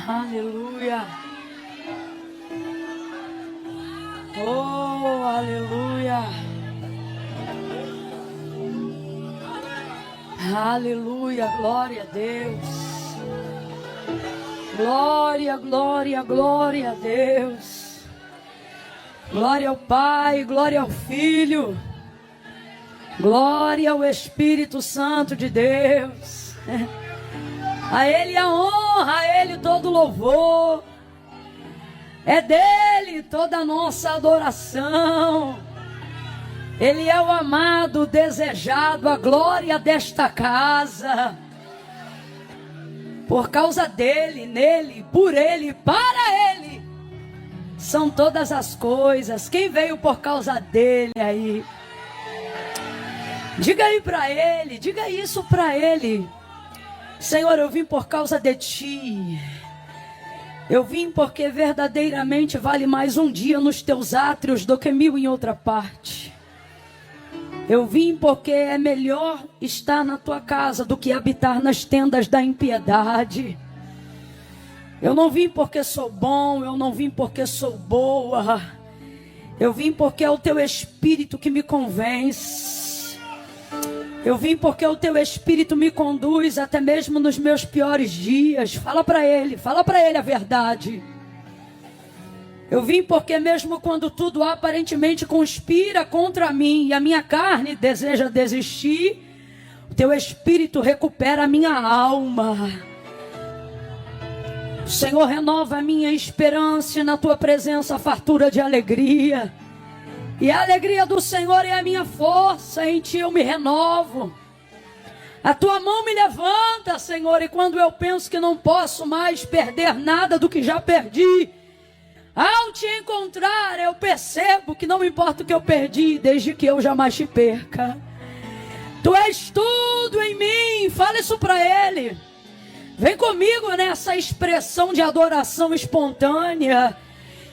Aleluia. Oh, aleluia. Aleluia, glória a Deus. Glória, glória, glória a Deus. Glória ao Pai, glória ao Filho. Glória ao Espírito Santo de Deus. A Ele a honra, a Ele todo o louvor. É dele toda a nossa adoração. Ele é o amado, o desejado, a glória desta casa. Por causa dele, nele, por ele, para ele, são todas as coisas. Quem veio por causa dele aí? Diga aí para ele, diga isso para ele. Senhor, eu vim por causa de ti. Eu vim porque verdadeiramente vale mais um dia nos teus átrios do que 1000 em outra parte. Eu vim porque é melhor estar na tua casa do que habitar nas tendas da impiedade. Eu não vim porque sou bom, eu não vim porque sou boa. Eu vim porque é o teu Espírito que me convence. Eu vim porque o teu Espírito me conduz até mesmo nos meus piores dias. Fala para ele a verdade. Eu vim porque mesmo quando tudo aparentemente conspira contra mim e a minha carne deseja desistir, o teu Espírito recupera a minha alma. O Senhor renova a minha esperança e na tua presença a fartura de alegria. E a alegria do Senhor é a minha força, em ti eu me renovo. A tua mão me levanta, Senhor, e quando eu penso que não posso mais perder nada do que já perdi, ao te encontrar eu percebo que não importa o que eu perdi, desde que eu jamais te perca. Tu és tudo em mim, fala isso para ele. Vem comigo nessa expressão de adoração espontânea.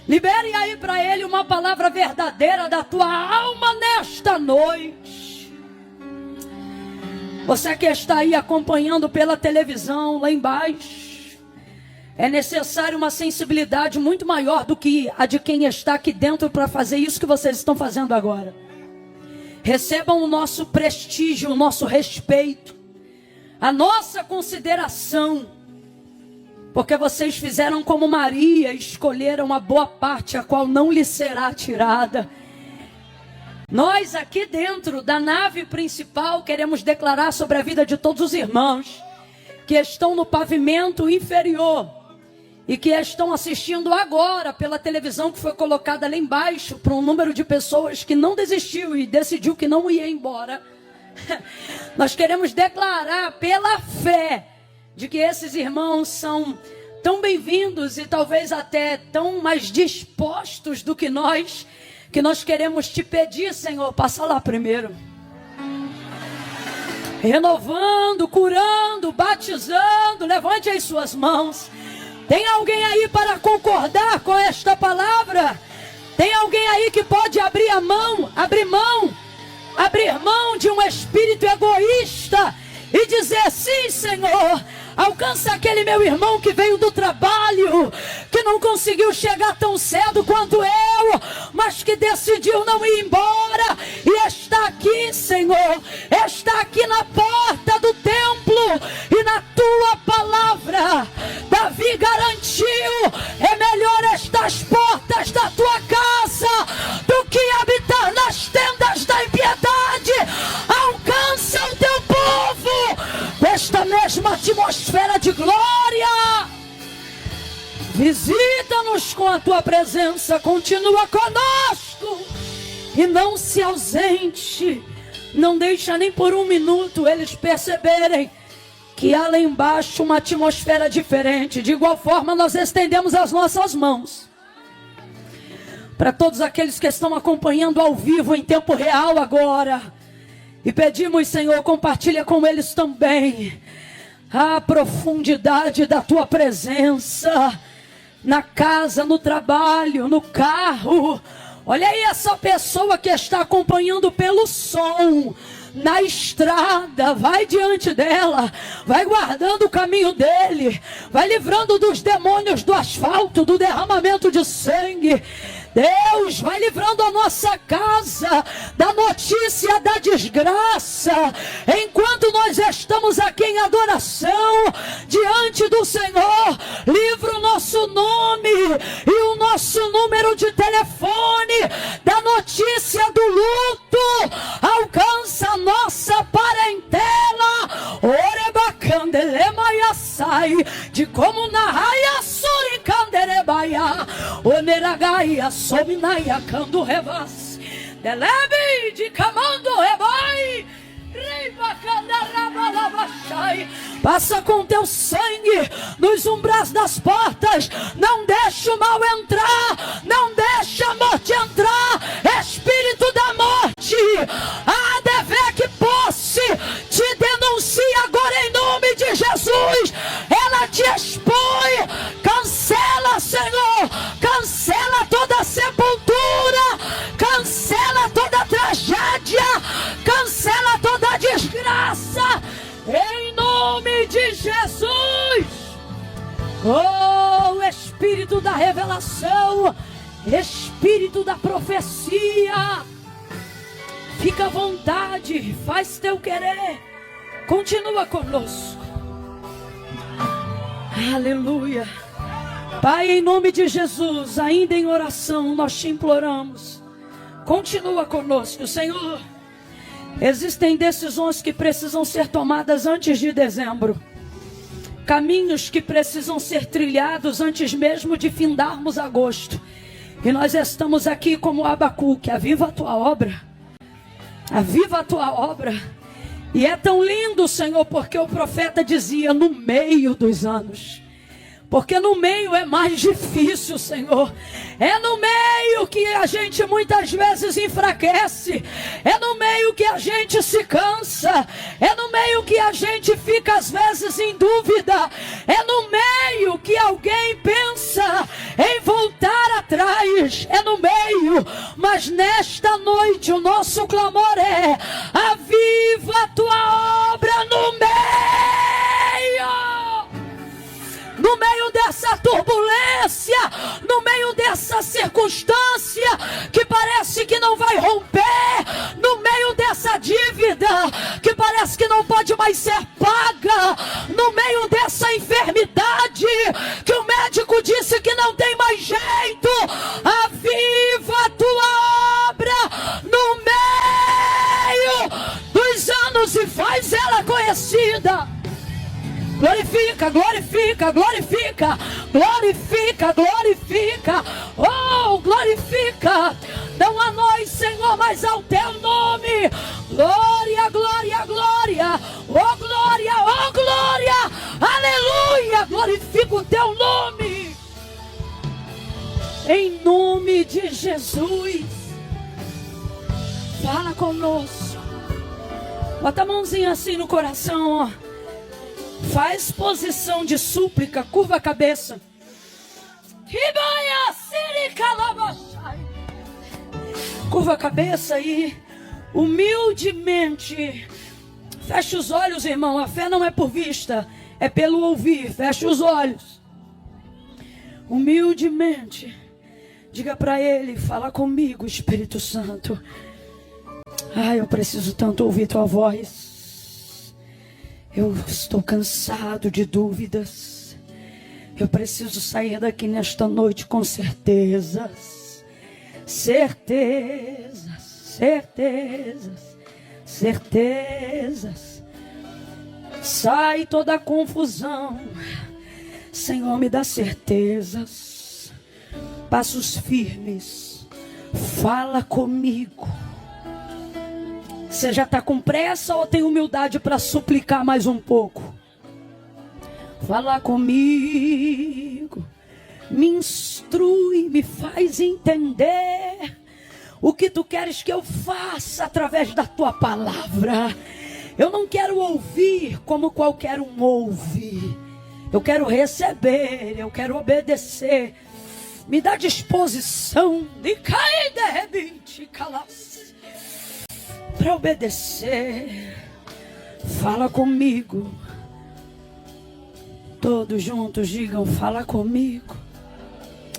Libere aí para ele uma palavra verdadeira da tua alma nesta noite. Você que está aí acompanhando pela televisão lá embaixo, é necessário uma sensibilidade muito maior do que a de quem está aqui dentro para fazer isso que vocês estão fazendo agora. Recebam o nosso prestígio, o nosso respeito, a nossa consideração. Porque vocês fizeram como Maria, escolheram a boa parte, a qual não lhe será tirada. Nós aqui dentro da nave principal queremos declarar sobre a vida de todos os irmãos que estão no pavimento inferior e que estão assistindo agora pela televisão que foi colocada lá embaixo para um número de pessoas que não desistiu e decidiu que não ia embora. Nós queremos declarar pela fé de que esses irmãos são tão bem-vindos e talvez até tão mais dispostos do que nós queremos te pedir, Senhor, passa lá primeiro. Renovando, curando, batizando, levante as suas mãos. Tem alguém aí para concordar com esta palavra? Tem alguém aí que pode abrir mão de um espírito egoísta e dizer: sim, Senhor, alcança aquele meu irmão que veio do trabalho, que não conseguiu chegar tão cedo quanto eu, mas que decidiu não ir embora e está aqui, Senhor, está aqui na porta do templo e na tua palavra, Davi garantiu: é melhor estas portas da tua casa do que habitar nas tendas da impiedade. Alcança o teu povo desta mesma atmosfera de glória. Visita-nos com a tua presença, continua conosco e não se ausente. Não deixa nem por um minuto eles perceberem que há lá embaixo uma atmosfera diferente. De igual forma, nós estendemos as nossas mãos para todos aqueles que estão acompanhando ao vivo, em tempo real agora, e pedimos, Senhor, compartilha com eles também a profundidade da tua presença na casa, no trabalho, no carro. Olha aí essa pessoa que está acompanhando pelo som. na estrada, vai diante dela, vai guardando o caminho dele, vai livrando dos demônios do asfalto, do derramamento de sangue. Deus vai livrando a nossa casa da notícia da desgraça. Enquanto nós estamos aqui em adoração diante do Senhor, livra o nosso nome e o nosso número de telefone da notícia do luto. Alcança a nossa parentela. Orebacandelemaiaçai, de como na raia suricanderebaia, oneragaia sominaia cando revas, delebe de camando rebai. Passa com teu sangue nos umbrais das portas. Não deixa o mal entrar, não deixa a morte entrar. Espírito da morte, a dever que posse, te denuncia agora em nome de Jesus. Ela te expõe. Cancela, Senhor, cancela toda sepultura, cancela toda tragédia, cancela toda desgraça, em nome de Jesus. Oh, Espírito da revelação, Espírito da profecia, fica à vontade, faz teu querer, continua conosco. Aleluia. Pai, em nome de Jesus, ainda em oração, nós te imploramos, continua conosco, Senhor. Existem decisões que precisam ser tomadas antes de dezembro. Caminhos que precisam ser trilhados antes mesmo de findarmos agosto. E nós estamos aqui como Abacuque. Aviva a tua obra. Aviva a tua obra. E é tão lindo, Senhor, porque o profeta dizia no meio dos anos. Porque no meio é mais difícil, Senhor. É no meio que a gente muitas vezes enfraquece. É no meio que a gente se cansa. É no meio que a gente fica às vezes em dúvida. É no meio que alguém pensa em voltar atrás. É no meio. Mas nesta noite o nosso clamor é: aviva a tua obra no meio. No meio dessa turbulência, no meio dessa circunstância que parece que não vai romper, no meio dessa dívida que parece que não pode mais ser paga, no meio dessa enfermidade que o médico disse que não tem mais jeito, aviva a tua obra no meio dos anos e faz ela conhecida. Glorifica, glorifica, glorifica, glorifica, glorifica, oh, glorifica, não a nós, Senhor, mas ao teu nome, glória, glória, glória, oh glória, oh glória, aleluia, glorifica o teu nome, em nome de Jesus, fala conosco, bota a mãozinha assim no coração, ó. Faz posição de súplica, curva a cabeça. Curva a cabeça e humildemente fecha os olhos, irmão. A fé não é por vista, é pelo ouvir. Fecha os olhos. Humildemente diga para ele: fala comigo, Espírito Santo. Ai, eu preciso tanto ouvir tua voz. Eu estou cansado de dúvidas. Eu preciso sair daqui nesta noite com certezas. Certezas, certezas, certezas. Sai toda a confusão. Senhor, me dá certezas. Passos firmes. Fala comigo. Você já está com pressa ou tem humildade para suplicar mais um pouco? Fala comigo, me instrui, me faz entender o que tu queres que eu faça através da tua palavra. Eu não quero ouvir como qualquer um ouve. Eu quero receber, eu quero obedecer. Me dá disposição de cair de repente, calas. para obedecer. Fala comigo. Todos juntos digam: fala comigo.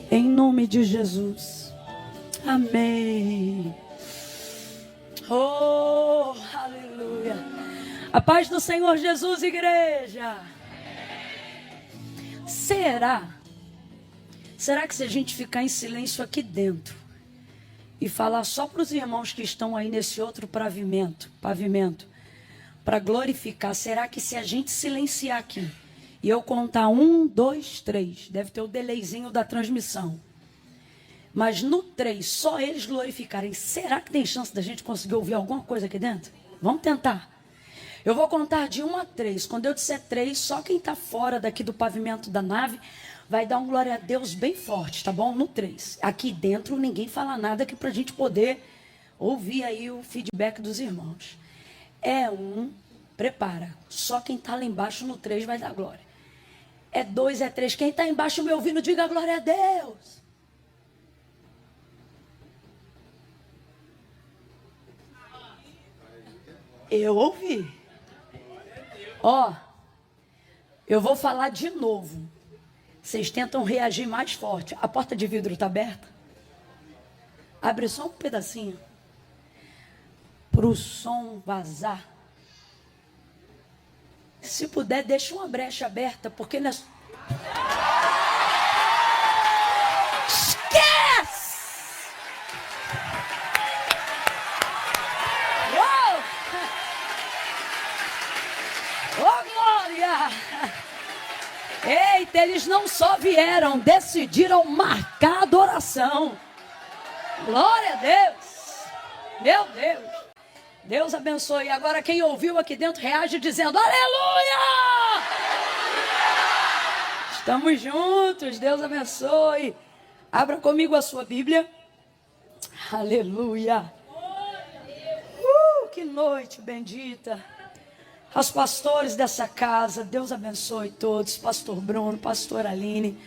Em nome de Jesus. Amém. Oh, aleluia. A paz do Senhor Jesus, igreja. Será que se a gente ficar em silêncio aqui dentro e falar só para os irmãos que estão aí nesse outro pavimento, para glorificar, será que se a gente silenciar aqui e eu contar 1, 2, 3, deve ter o delayzinho da transmissão, mas no 3, só eles glorificarem, será que tem chance da gente conseguir ouvir alguma coisa aqui dentro? Vamos tentar. Eu vou contar de 1 a 3. Quando eu disser 3, só quem está fora daqui do pavimento da nave vai dar um glória a Deus bem forte, tá bom? No 3. Aqui dentro ninguém fala nada aqui para a gente poder ouvir aí o feedback dos irmãos. É 1, prepara. Só quem está lá embaixo no 3 vai dar glória. É 2, é 3. Quem está embaixo me ouvindo, diga glória a Deus. Eu ouvi. Ó, eu vou falar de novo. Vocês tentam reagir mais forte. A porta de vidro está aberta? Abre só um pedacinho. Para o som vazar. Se puder, deixa uma brecha aberta, porque nós... Esquece! Uou! Oh, glória! Eita, eles não só vieram, decidiram marcar a adoração. Glória a Deus! Meu Deus! Deus abençoe. Agora quem ouviu aqui dentro reage dizendo: aleluia! Estamos juntos, Deus abençoe. Abra comigo a sua Bíblia. Aleluia! Que noite bendita. Aos pastores dessa casa, Deus abençoe todos. Pastor Bruno, pastor Aline.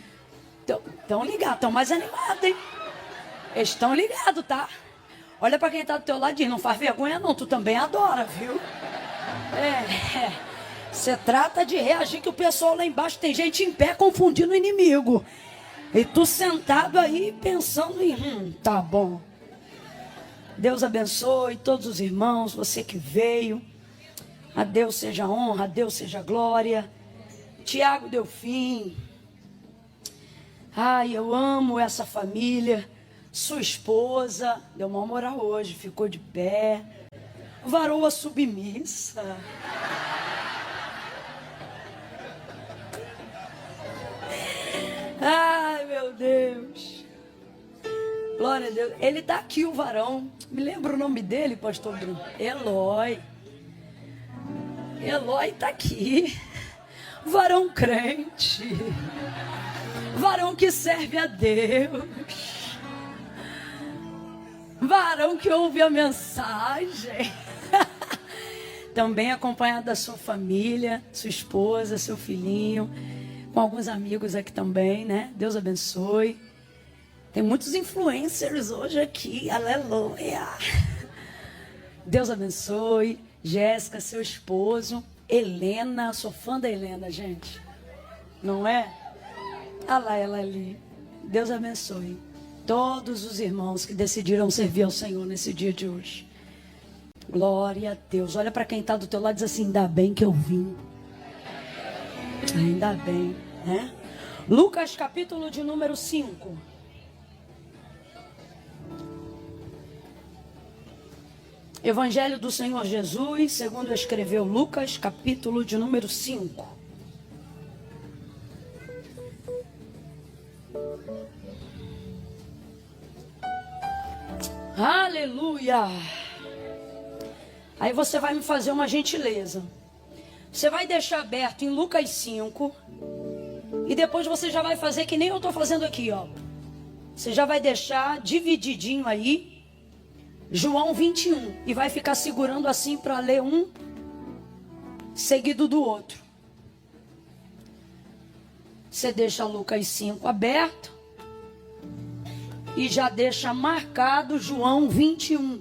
Estão ligados, estão mais animados, hein? Estão ligados, tá? Olha para quem está do teu lado e não faz vergonha não, tu também adora, viu? Você trata de reagir que o pessoal lá embaixo tem gente em pé confundindo o inimigo. E tu sentado aí pensando em, tá bom. Deus abençoe todos os irmãos, você que veio. A Deus seja honra, a Deus seja glória. Tiago Delfim. Ai, eu amo essa família. Sua esposa, deu uma moral hoje, ficou de pé. Varoa submissa. Ai, meu Deus. Glória a Deus. Ele está aqui, o varão. Me lembra o nome dele, pastor Bruno? Eloy. Eloy está aqui. Varão crente. Varão que serve a Deus. Varão que ouve a mensagem. Também acompanhado da sua família, sua esposa, seu filhinho, com alguns amigos aqui também, né? Deus abençoe. Tem muitos influencers hoje aqui, aleluia. Deus abençoe. Jéssica, seu esposo. Helena, sou fã da Helena, gente. Não é? Olha lá ela ali. Deus abençoe todos os irmãos que decidiram servir ao Senhor nesse dia de hoje. Glória a Deus. Olha para quem está do teu lado e diz assim: ainda bem que eu vim. Ainda bem, né? Lucas capítulo de número 5. Evangelho do Senhor Jesus, segundo escreveu Lucas, capítulo de número 5. Aleluia! Aí você vai me fazer uma gentileza. Você vai deixar aberto em Lucas 5. E depois você já vai fazer que nem eu estou fazendo aqui, ó. Você já vai deixar divididinho aí João 21. E vai ficar segurando assim para ler um seguido do outro. Você deixa Lucas 5 aberto. E já deixa marcado João 21.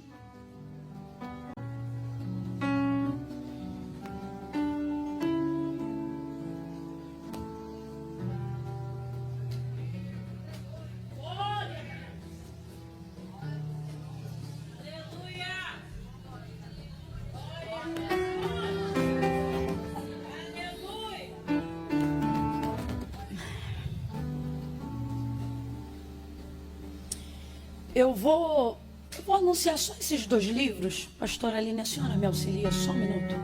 eu vou anunciar só esses 2 livros. Pastora Aline, a senhora me auxilia só um minuto.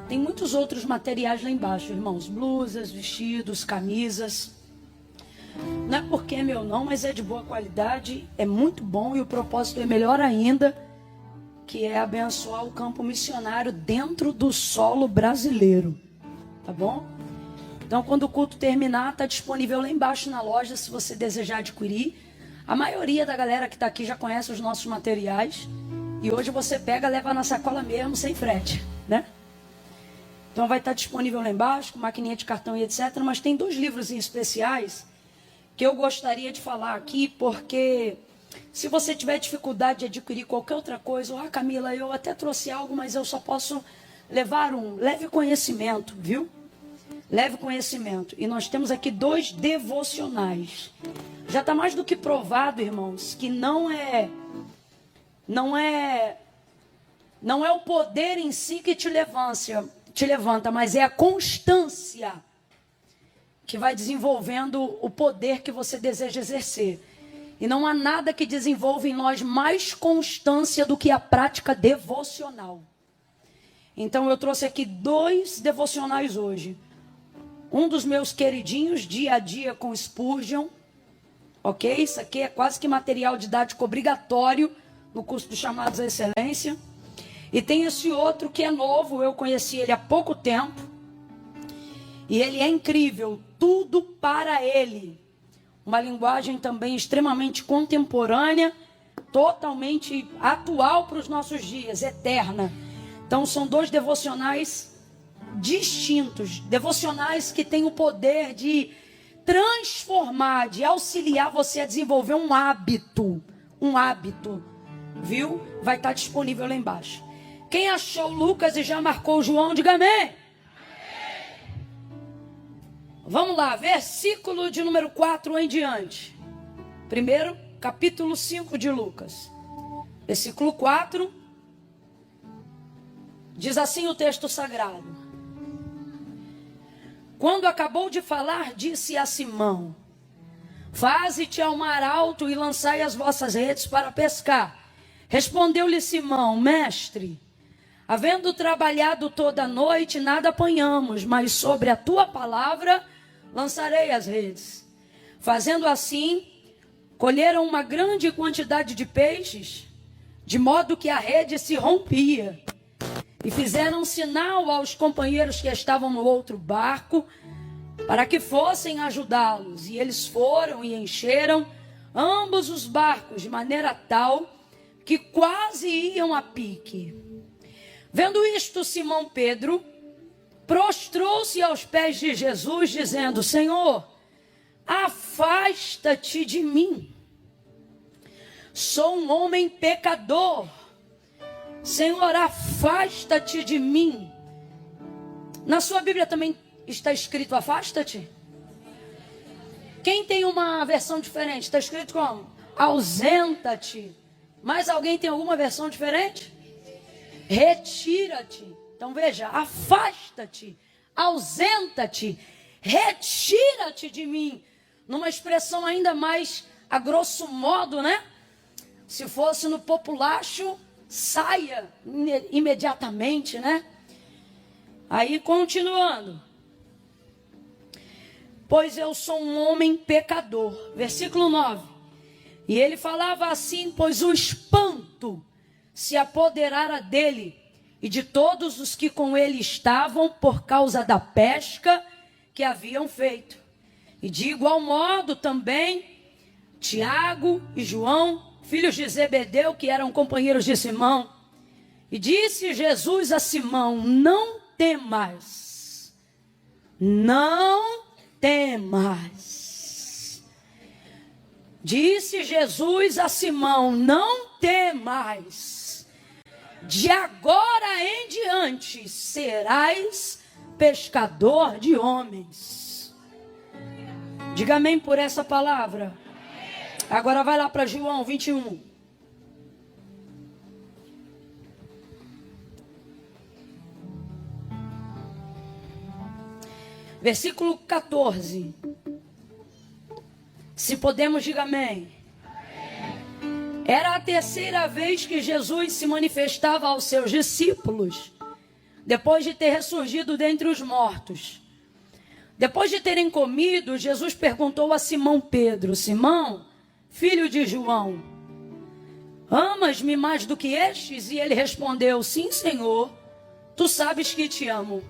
Tem muitos outros materiais lá embaixo, irmãos. Blusas, vestidos, camisas. Não é porque é meu não, mas é de boa qualidade. É muito bom e o propósito é melhor ainda, que é abençoar o campo missionário dentro do solo brasileiro. Tá bom? Então, quando o culto terminar, está disponível lá embaixo na loja, se você desejar adquirir. A maioria da galera que está aqui já conhece os nossos materiais. E hoje você pega, leva na sacola mesmo, sem frete, né? Então vai estar disponível lá embaixo, com maquininha de cartão e etc. Mas tem 2 livros especiais que eu gostaria de falar aqui, porque se você tiver dificuldade de adquirir qualquer outra coisa, Camila, eu até trouxe algo, mas eu só posso levar um leve conhecimento, viu? Leve conhecimento. E nós temos aqui 2 devocionais. Já está mais do que provado, irmãos, que não é o poder em si que te levanta, mas é a constância que vai desenvolvendo o poder que você deseja exercer. E não há nada que desenvolva em nós mais constância do que a prática devocional. Então eu trouxe aqui 2 devocionais hoje. Um dos meus queridinhos, Dia a Dia com Spurgeon. Ok? Isso aqui é quase que material didático obrigatório no curso dos Chamados à Excelência. E tem esse outro que é novo, eu conheci ele há pouco tempo. E ele é incrível, tudo para ele. Uma linguagem também extremamente contemporânea, totalmente atual para os nossos dias, eterna. Então são 2 devocionais distintos, devocionais que têm o poder de transformar, de auxiliar você a desenvolver um hábito, viu? Vai estar disponível lá embaixo. Quem achou Lucas e já marcou João, diga amém. Vamos lá, versículo de número 4 em diante. Primeiro, capítulo 5 de Lucas. Versículo 4. Diz assim o texto sagrado. Quando acabou de falar, disse a Simão: Faze-te ao mar alto e lançai as vossas redes para pescar. Respondeu-lhe Simão: Mestre, havendo trabalhado toda a noite, nada apanhamos, mas sobre a tua palavra lançarei as redes. Fazendo assim, colheram uma grande quantidade de peixes, de modo que a rede se rompia. E fizeram sinal aos companheiros que estavam no outro barco, para que fossem ajudá-los. E eles foram e encheram ambos os barcos, de maneira tal que quase iam a pique. Vendo isto, Simão Pedro prostrou-se aos pés de Jesus, dizendo: Senhor, afasta-te de mim. Sou um homem pecador. Senhor, afasta-te de mim. Na sua Bíblia também está escrito afasta-te? Quem tem uma versão diferente? Está escrito como? Ausenta-te. Mais alguém tem alguma versão diferente? Retira-te. Então veja, afasta-te, ausenta-te, retira-te de mim. Numa expressão ainda mais a grosso modo, né? Se fosse no populacho, saia imediatamente, né? Aí continuando. Pois eu sou um homem pecador. Versículo 9. E ele falava assim, pois o espanto se apoderara dele e de todos os que com ele estavam por causa da pesca que haviam feito. E de igual modo também Tiago e João, filhos de Zebedeu, que eram companheiros de Simão. E disse Jesus a Simão: não temas, não temas. Disse Jesus a Simão: não temas, de agora em diante serás pescador de homens. Diga amém por essa palavra. Agora vai lá para João 21. Versículo 14. Se podemos, diga amém. Era a terceira vez que Jesus se manifestava aos seus discípulos, depois de ter ressurgido dentre os mortos. Depois de terem comido, Jesus perguntou a Simão Pedro: Simão, filho de João, amas-me mais do que estes? E ele respondeu: sim, Senhor, tu sabes que te amo.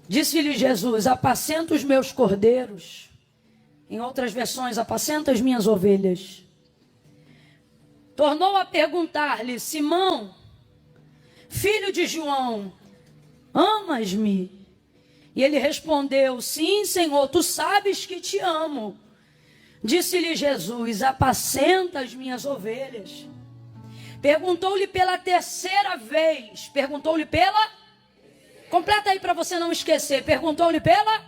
Disse-lhe Jesus: apacenta os meus cordeiros. Em outras versões, apacenta as minhas ovelhas. Tornou a perguntar-lhe: Simão, filho de João, amas-me? E ele respondeu: sim, Senhor, tu sabes que te amo. Disse-lhe Jesus: apacenta as minhas ovelhas. Perguntou-lhe pela terceira vez. Completa aí para você não esquecer. Perguntou-lhe pela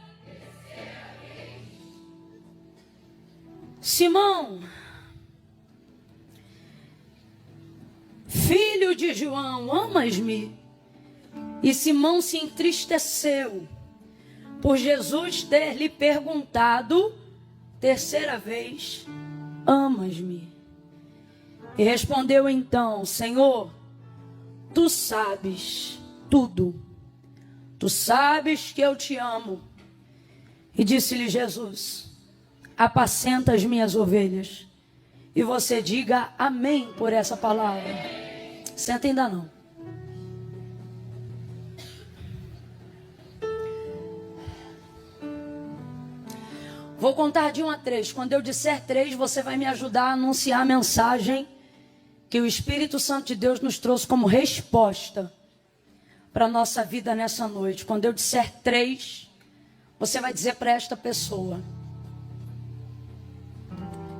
Simão, filho de João, amas-me? E Simão se entristeceu por Jesus ter lhe perguntado terceira vez: amas-me? E respondeu então: Senhor, tu sabes tudo, tu sabes que eu te amo. E disse-lhe Jesus: apacenta as minhas ovelhas. E você diga amém por essa palavra. Senta ainda não. Vou contar de 1 a 3. Quando eu disser 3, você vai me ajudar a anunciar a mensagem que o Espírito Santo de Deus nos trouxe como resposta para a nossa vida nessa noite. Quando eu disser 3, você vai dizer para esta pessoa: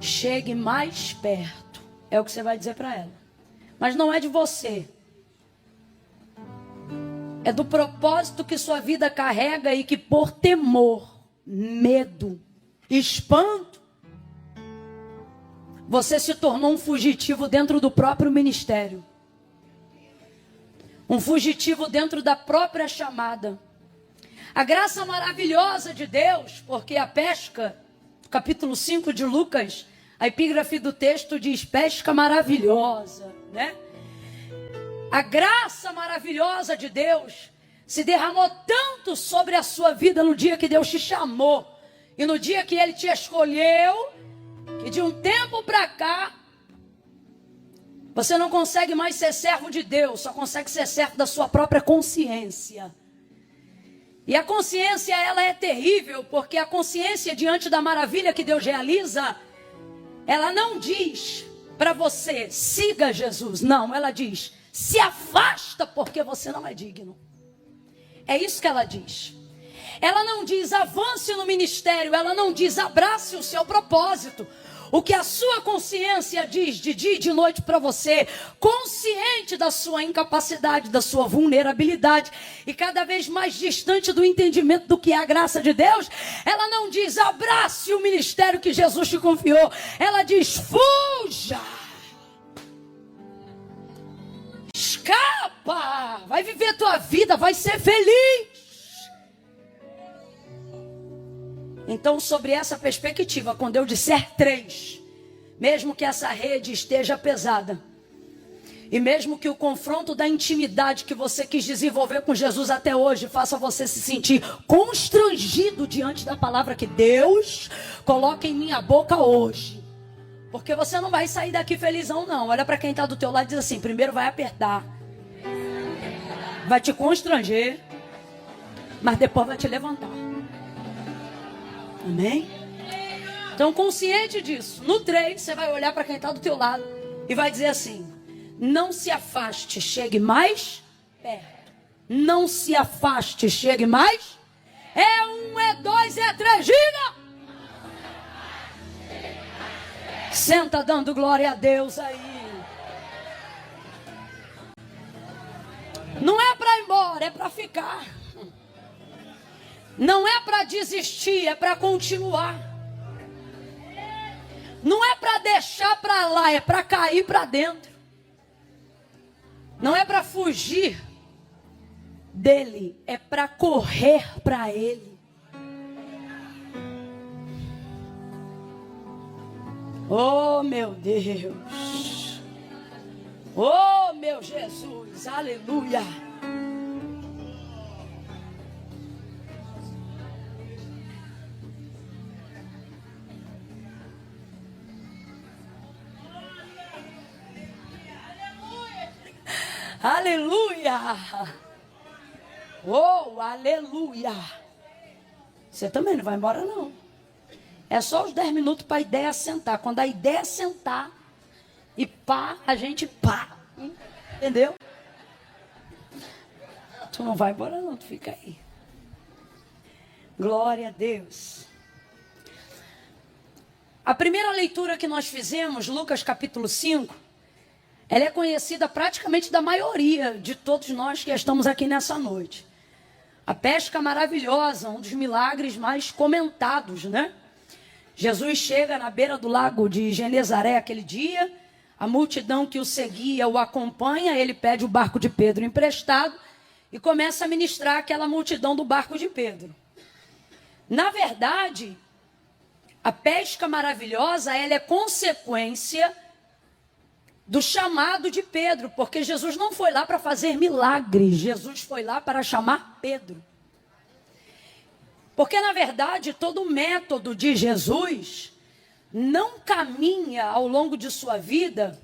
chegue mais perto. É o que você vai dizer para ela. Mas não é de você. É do propósito que sua vida carrega e que por temor, medo, espanto, você se tornou um fugitivo dentro do próprio ministério. Um fugitivo dentro da própria chamada. A graça maravilhosa de Deus, porque a pesca, capítulo 5 de Lucas, a epígrafe do texto diz pesca maravilhosa, né? A graça maravilhosa de Deus se derramou tanto sobre a sua vida no dia que Deus te chamou e no dia que Ele te escolheu, que de um tempo para cá você não consegue mais ser servo de Deus, só consegue ser servo da sua própria consciência. E a consciência, ela é terrível, porque a consciência diante da maravilha que Deus realiza, ela não diz para você, siga Jesus. Não, ela diz, se afasta porque você não é digno. É isso que ela diz. Ela não diz, avance no ministério. Ela não diz, abrace o seu propósito. O que a sua consciência diz de dia e de noite para você, consciente da sua incapacidade, da sua vulnerabilidade e cada vez mais distante do entendimento do que é a graça de Deus, ela não diz, abrace o ministério que Jesus te confiou. Ela diz, fuja. Escapa. Vai viver tua vida, vai ser feliz. Então, sobre essa perspectiva, quando eu disser 3, mesmo que essa rede esteja pesada, e mesmo que o confronto da intimidade que você quis desenvolver com Jesus até hoje faça você se sentir constrangido diante da palavra que Deus coloca em minha boca hoje, porque você não vai sair daqui felizão não. Olha para quem está do teu lado e diz assim, primeiro vai apertar, vai te constranger, mas depois vai te levantar. Amém? Então, consciente disso, no 3, você vai olhar para quem está do teu lado e vai dizer assim, não se afaste, chegue mais perto. Não se afaste, chegue mais. É 1, é 2, é 3, diga! Senta dando glória a Deus aí. Não é para ir embora, é para ficar. Não é para desistir, é para continuar. Não é para deixar para lá, é para cair para dentro. Não é para fugir dele, é para correr para ele. Oh, meu Deus. Oh, meu Jesus. Aleluia. Aleluia. Oh, aleluia. Você também não vai embora, não. É só os 10 minutos para a ideia sentar. Quando a ideia sentar, e pá, a gente pá. Entendeu? Tu não vai embora, não. Tu fica aí. Glória a Deus. A primeira leitura que nós fizemos, Lucas capítulo 5, ela é conhecida praticamente da maioria de todos nós que estamos aqui nessa noite. A pesca maravilhosa, um dos milagres mais comentados, né? Jesus chega na beira do lago de Genezaré aquele dia, a multidão que o seguia o acompanha, ele pede o barco de Pedro emprestado e começa a ministrar aquela multidão do barco de Pedro. Na verdade, a pesca maravilhosa, ela é consequência do chamado de Pedro, porque Jesus não foi lá para fazer milagres, Jesus foi lá para chamar Pedro. Porque, na verdade, todo o método de Jesus não caminha ao longo de sua vida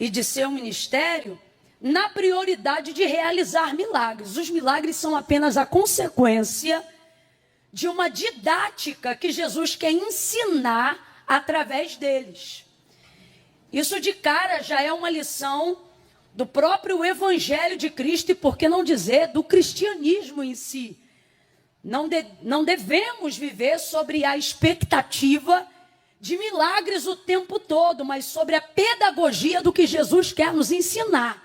e de seu ministério na prioridade de realizar milagres. Os milagres são apenas a consequência de uma didática que Jesus quer ensinar através deles. Isso de cara já é uma lição do próprio Evangelho de Cristo e, por que não dizer, do cristianismo em si. Não devemos viver sobre a expectativa de milagres o tempo todo, mas sobre a pedagogia do que Jesus quer nos ensinar.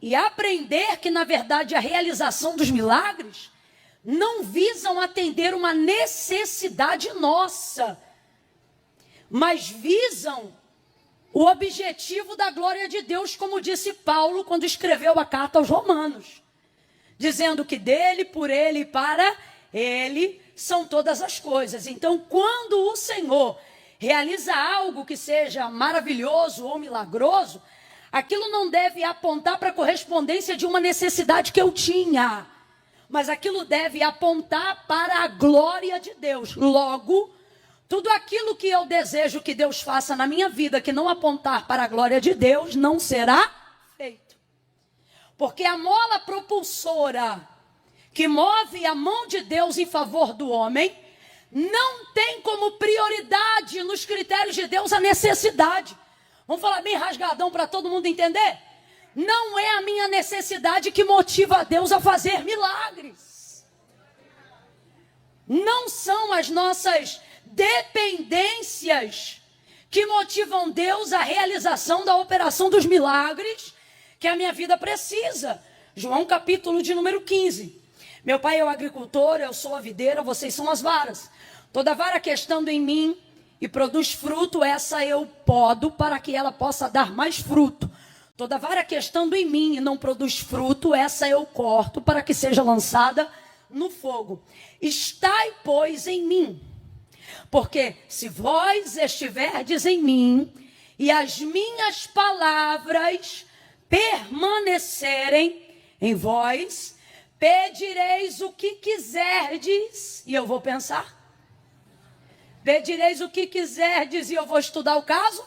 E aprender que, na verdade, a realização dos milagres não visam atender uma necessidade nossa, mas visam o objetivo da glória de Deus, como disse Paulo quando escreveu a carta aos Romanos, dizendo que dele, por ele e para ele são todas as coisas. Então, quando o Senhor realiza algo que seja maravilhoso ou milagroso, aquilo não deve apontar para a correspondência de uma necessidade que eu tinha, mas aquilo deve apontar para a glória de Deus. Logo, tudo aquilo que eu desejo que Deus faça na minha vida, que não apontar para a glória de Deus, não será feito. Porque a mola propulsora que move a mão de Deus em favor do homem, não tem como prioridade nos critérios de Deus a necessidade. Vamos falar bem rasgadão para todo mundo entender? Não é a minha necessidade que motiva a Deus a fazer milagres. Não são as nossas dependências que motivam Deus à realização da operação dos milagres que a minha vida precisa. João capítulo de número 15. Meu pai é o agricultor, eu sou a videira, vocês são as varas. Toda vara que estando em mim e produz fruto, essa eu podo para que ela possa dar mais fruto. Toda vara que estando em mim e não produz fruto, essa eu corto para que seja lançada no fogo. Estai, pois, em mim. Porque se vós estiverdes em mim e as minhas palavras permanecerem em vós, pedireis o que quiserdes, e eu vou pensar. Pedireis o que quiserdes e eu vou estudar o caso?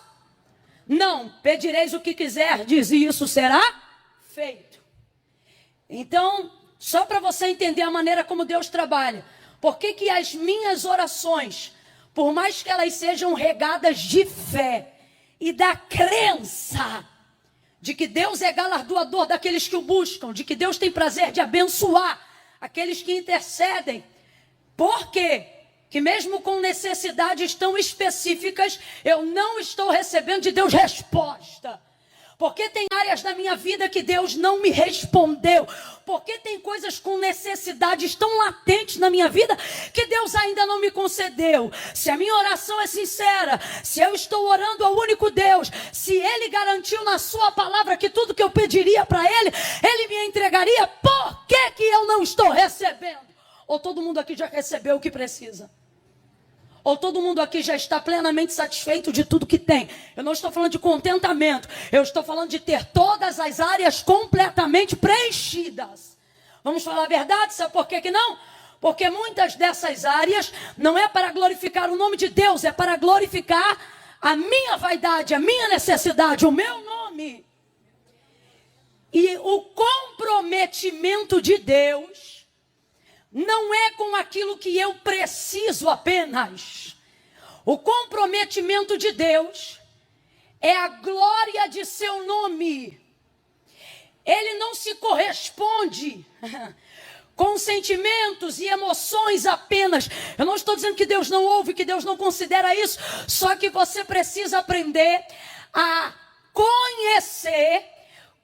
Não, pedireis o que quiserdes e isso será feito. Então, só para você entender a maneira como Deus trabalha, por que as minhas orações, por mais que elas sejam regadas de fé e da crença de que Deus é galardoador daqueles que o buscam, de que Deus tem prazer de abençoar aqueles que intercedem, por quê? Que mesmo com necessidades tão específicas, eu não estou recebendo de Deus resposta. Porque tem áreas da minha vida que Deus não me respondeu. Porque tem coisas com necessidades tão latentes na minha vida que Deus ainda não me concedeu. Se a minha oração é sincera, se eu estou orando ao único Deus, se Ele garantiu na sua palavra que tudo que eu pediria para Ele, Ele me entregaria, por que eu não estou recebendo? Ou todo mundo aqui já recebeu o que precisa? Ou todo mundo aqui já está plenamente satisfeito de tudo que tem? Eu não estou falando de contentamento. Eu estou falando de ter todas as áreas completamente preenchidas. Vamos falar a verdade? Sabe por que não? Porque muitas dessas áreas não é para glorificar o nome de Deus, é para glorificar a minha vaidade, a minha necessidade, o meu nome. E o comprometimento de Deus não é com aquilo que eu preciso apenas. O comprometimento de Deus é a glória de seu nome. Ele não se corresponde com sentimentos e emoções apenas. Eu não estou dizendo que Deus não ouve, que Deus não considera isso. Só que você precisa aprender a conhecer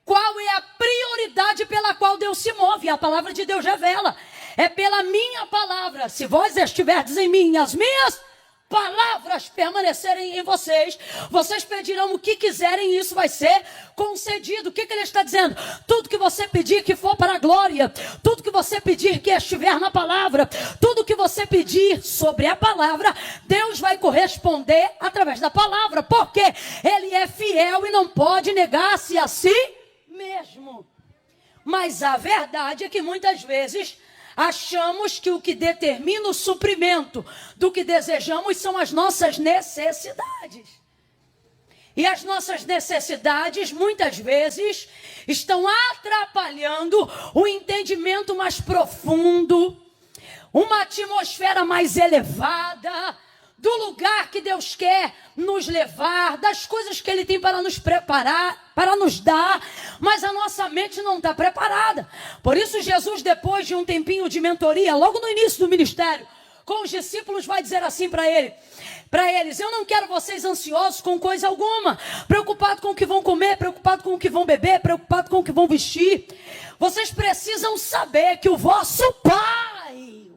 qual é a prioridade pela qual Deus se move. A palavra de Deus revela. É pela minha palavra. Se vós estiverdes em mim, as minhas palavras permanecerem em vocês, vocês pedirão o que quiserem e isso vai ser concedido. O que ele está dizendo? Tudo que você pedir que for para a glória, tudo que você pedir que estiver na palavra, tudo que você pedir sobre a palavra, Deus vai corresponder através da palavra, porque Ele é fiel e não pode negar-se a si mesmo. Mas a verdade é que muitas vezes achamos que o que determina o suprimento do que desejamos são as nossas necessidades. E as nossas necessidades, muitas vezes, estão atrapalhando o entendimento mais profundo, uma atmosfera mais elevada, do lugar que Deus quer nos levar, das coisas que Ele tem para nos preparar, para nos dar, mas a nossa mente não está preparada. Por isso Jesus, depois de um tempinho de mentoria, logo no início do ministério, com os discípulos, vai dizer assim para eles: eu não quero vocês ansiosos com coisa alguma, preocupados com o que vão comer, preocupados com o que vão beber, preocupados com o que vão vestir. Vocês precisam saber que o vosso Pai,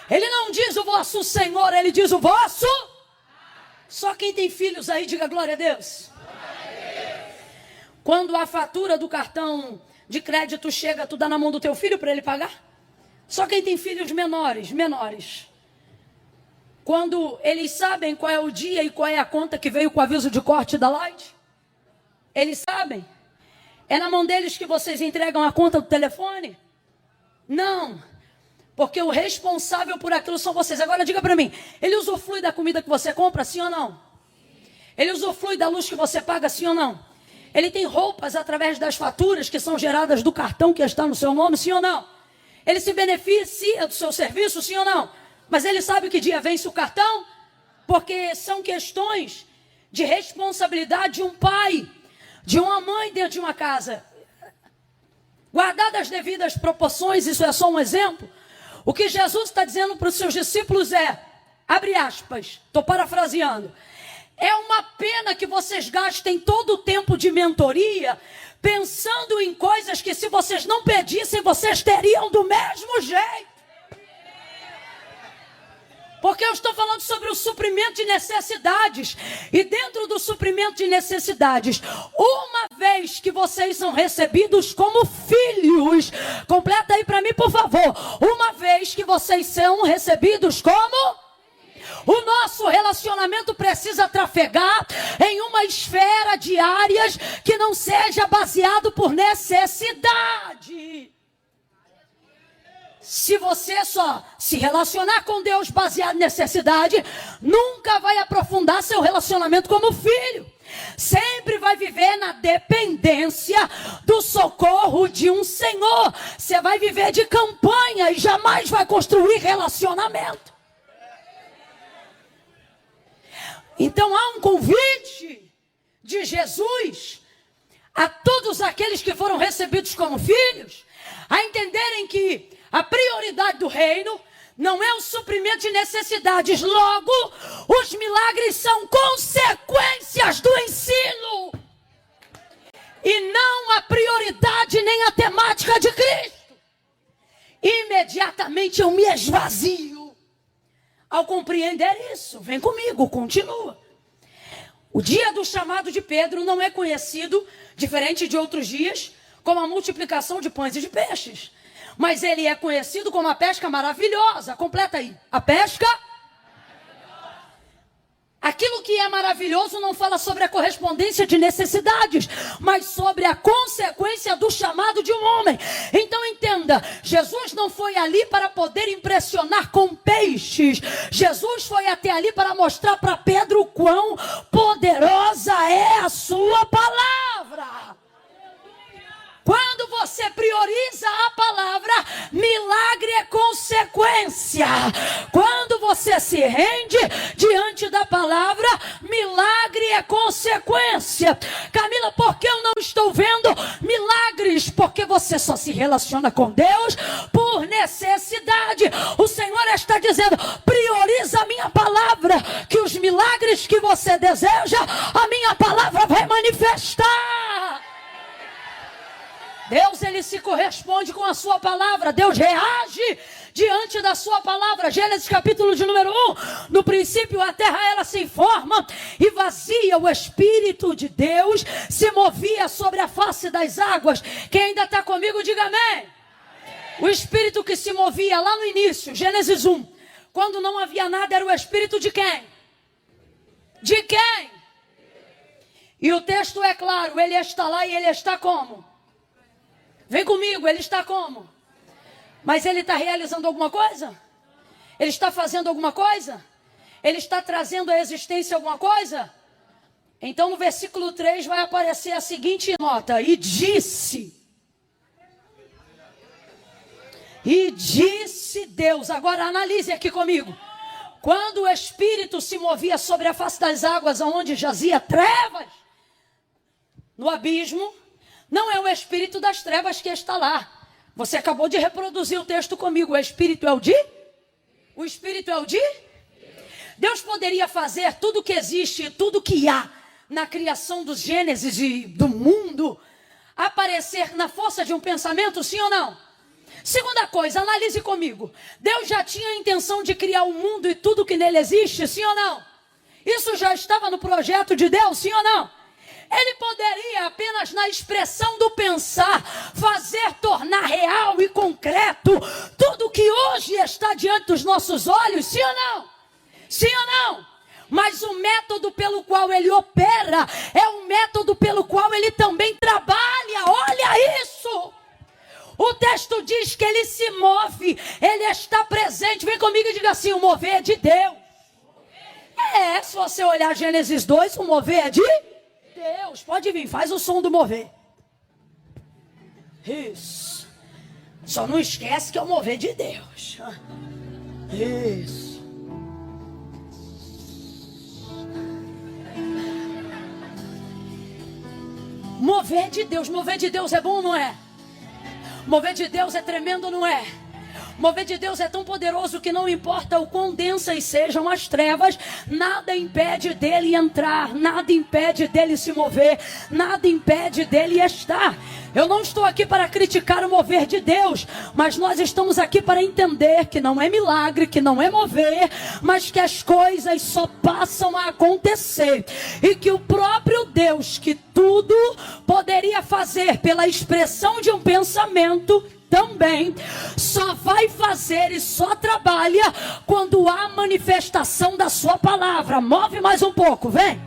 Ele não diz o vosso Senhor, Ele diz o vosso. Só quem tem filhos aí, diga glória a Deus. Quando a fatura do cartão de crédito chega, tu dá na mão do teu filho para ele pagar? Só quem tem filhos menores. Quando eles sabem qual é o dia e qual é a conta que veio com o aviso de corte da Light, eles sabem. É na mão deles que vocês entregam a conta do telefone? Não. Porque o responsável por aquilo são vocês. Agora diga para mim, ele usufrui da comida que você compra, sim ou não? Ele usufrui da luz que você paga, sim ou não? Ele tem roupas através das faturas que são geradas do cartão que está no seu nome, sim ou não? Ele se beneficia do seu serviço, sim ou não? Mas ele sabe que dia vence o cartão? Porque são questões de responsabilidade de um pai, de uma mãe dentro de uma casa. Guardadas as devidas proporções, isso é só um exemplo. O que Jesus está dizendo para os seus discípulos é, abre aspas, estou parafraseando, é uma pena que vocês gastem todo o tempo de mentoria pensando em coisas que se vocês não pedissem, vocês teriam do mesmo jeito. Porque eu estou falando sobre o suprimento de necessidades. E dentro do suprimento de necessidades, uma vez que vocês são recebidos como filhos, completa aí para mim, por favor. Uma vez que vocês são recebidos como... O nosso relacionamento precisa trafegar em uma esfera de áreas que não seja baseado por necessidade. Se você só se relacionar com Deus baseado em necessidade, nunca vai aprofundar seu relacionamento como filho. Sempre vai viver na dependência do socorro de um Senhor. Você vai viver de campanha e jamais vai construir relacionamento. Então há um convite de Jesus a todos aqueles que foram recebidos como filhos, a entenderem que a prioridade do reino não é o suprimento de necessidades. Logo, os milagres são consequências do ensino. E não a prioridade nem a temática de Cristo. Imediatamente eu me esvazio. Ao compreender isso, vem comigo, continua. O dia do chamado de Pedro não é conhecido, diferente de outros dias, como a multiplicação de pães e de peixes. Mas ele é conhecido como a pesca maravilhosa. Completa aí. A pesca Aquilo que é maravilhoso não fala sobre a correspondência de necessidades, mas sobre a consequência do chamado de um homem. Então entenda, Jesus não foi ali para poder impressionar com peixes. Jesus foi até ali para mostrar para Pedro o quão poderosa é a sua palavra. Quando você prioriza a palavra, milagre é consequência. Quando você se rende diante da palavra, milagre é consequência. Camila, por que eu não estou vendo milagres? Porque você só se relaciona com Deus por necessidade. O Senhor está dizendo, prioriza a minha palavra, que os milagres que você deseja, a minha palavra vai manifestar. Deus, ele se corresponde com a sua palavra. Deus reage diante da sua palavra. Gênesis capítulo de número 1. No princípio a terra ela se forma e vazia. O Espírito de Deus se movia sobre a face das águas. Quem ainda está comigo, diga amém. O Espírito que se movia lá no início, Gênesis 1. Quando não havia nada, era o Espírito de quem? De quem? E o texto é claro, ele está lá e ele está como? Vem comigo, ele está como? Mas ele está realizando alguma coisa? Ele está fazendo alguma coisa? Ele está trazendo à existência alguma coisa? Então no versículo 3 vai aparecer a seguinte nota. E disse Deus. Agora analise aqui comigo. Quando o Espírito se movia sobre a face das águas, onde jazia trevas, no abismo, não é o espírito das trevas que está lá. Você acabou de reproduzir o texto comigo. O espírito é o de? O espírito é o de? Deus poderia fazer tudo que existe, tudo que há na criação dos Gênesis e do mundo, aparecer na força de um pensamento, sim ou não? Segunda coisa, analise comigo. Deus já tinha a intenção de criar o mundo e tudo que nele existe, sim ou não? Isso já estava no projeto de Deus, sim ou não? Ele poderia apenas na expressão do pensar, fazer tornar real e concreto tudo que hoje está diante dos nossos olhos, sim ou não? Sim ou não? Mas o método pelo qual ele opera é um método pelo qual ele também trabalha. Olha isso! O texto diz que ele se move, ele está presente. Vem comigo e diga assim, o mover é de Deus. Se você olhar Gênesis 2, o mover é de Deus. Pode vir, faz o som do mover. Isso. Só não esquece que é o mover de Deus. Isso. Mover de Deus. Mover de Deus é bom ou não é? Mover de Deus é tremendo, não é? Mover de Deus é tão poderoso que não importa o quão densas sejam as trevas, nada impede dele entrar, nada impede dele se mover, nada impede dele estar. Eu não estou aqui para criticar o mover de Deus, mas nós estamos aqui para entender que não é milagre, que não é mover, mas que as coisas só passam a acontecer. E que o próprio Deus, que tudo poderia fazer pela expressão de um pensamento, também só vai fazer e só trabalha quando há manifestação da sua palavra. Move mais um pouco, vem.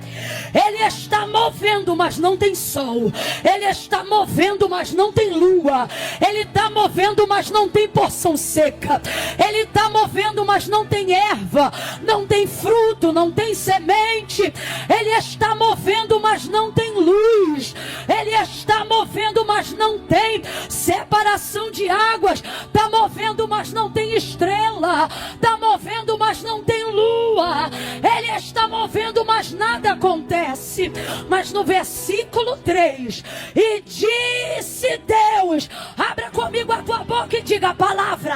Ele está movendo, mas não tem sol. Ele está movendo, mas não tem lua. Ele está movendo, mas não tem porção seca. Ele está movendo, mas não tem erva, não tem fruto, não tem semente. Ele está movendo, mas não tem luz. Ele está movendo, mas não tem separação de águas. Está movendo, mas não tem estrela. Está movendo, mas não tem lua. Ele está movendo, mas nada acontece. Mas no versículo 3, e disse Deus, abra comigo a tua boca e diga a palavra.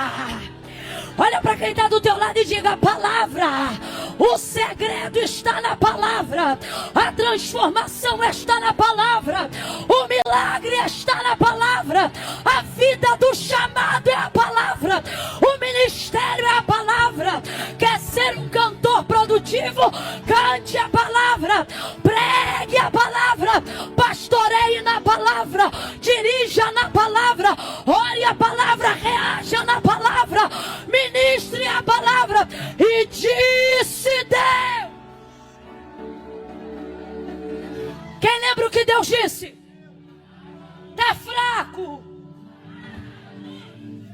Olha para quem está do teu lado e diga a palavra. O segredo está na palavra. A transformação está na palavra. O milagre está na palavra. A vida do chamado é a palavra. O ministério é a palavra. Quer ser um cantor produtivo? Cante a palavra. Pregue a palavra. Pastoreie na palavra. Dirija na palavra. Ore a palavra. Reaja na palavra. Ministre a palavra. E disse Deus. Deus disse: está fraco.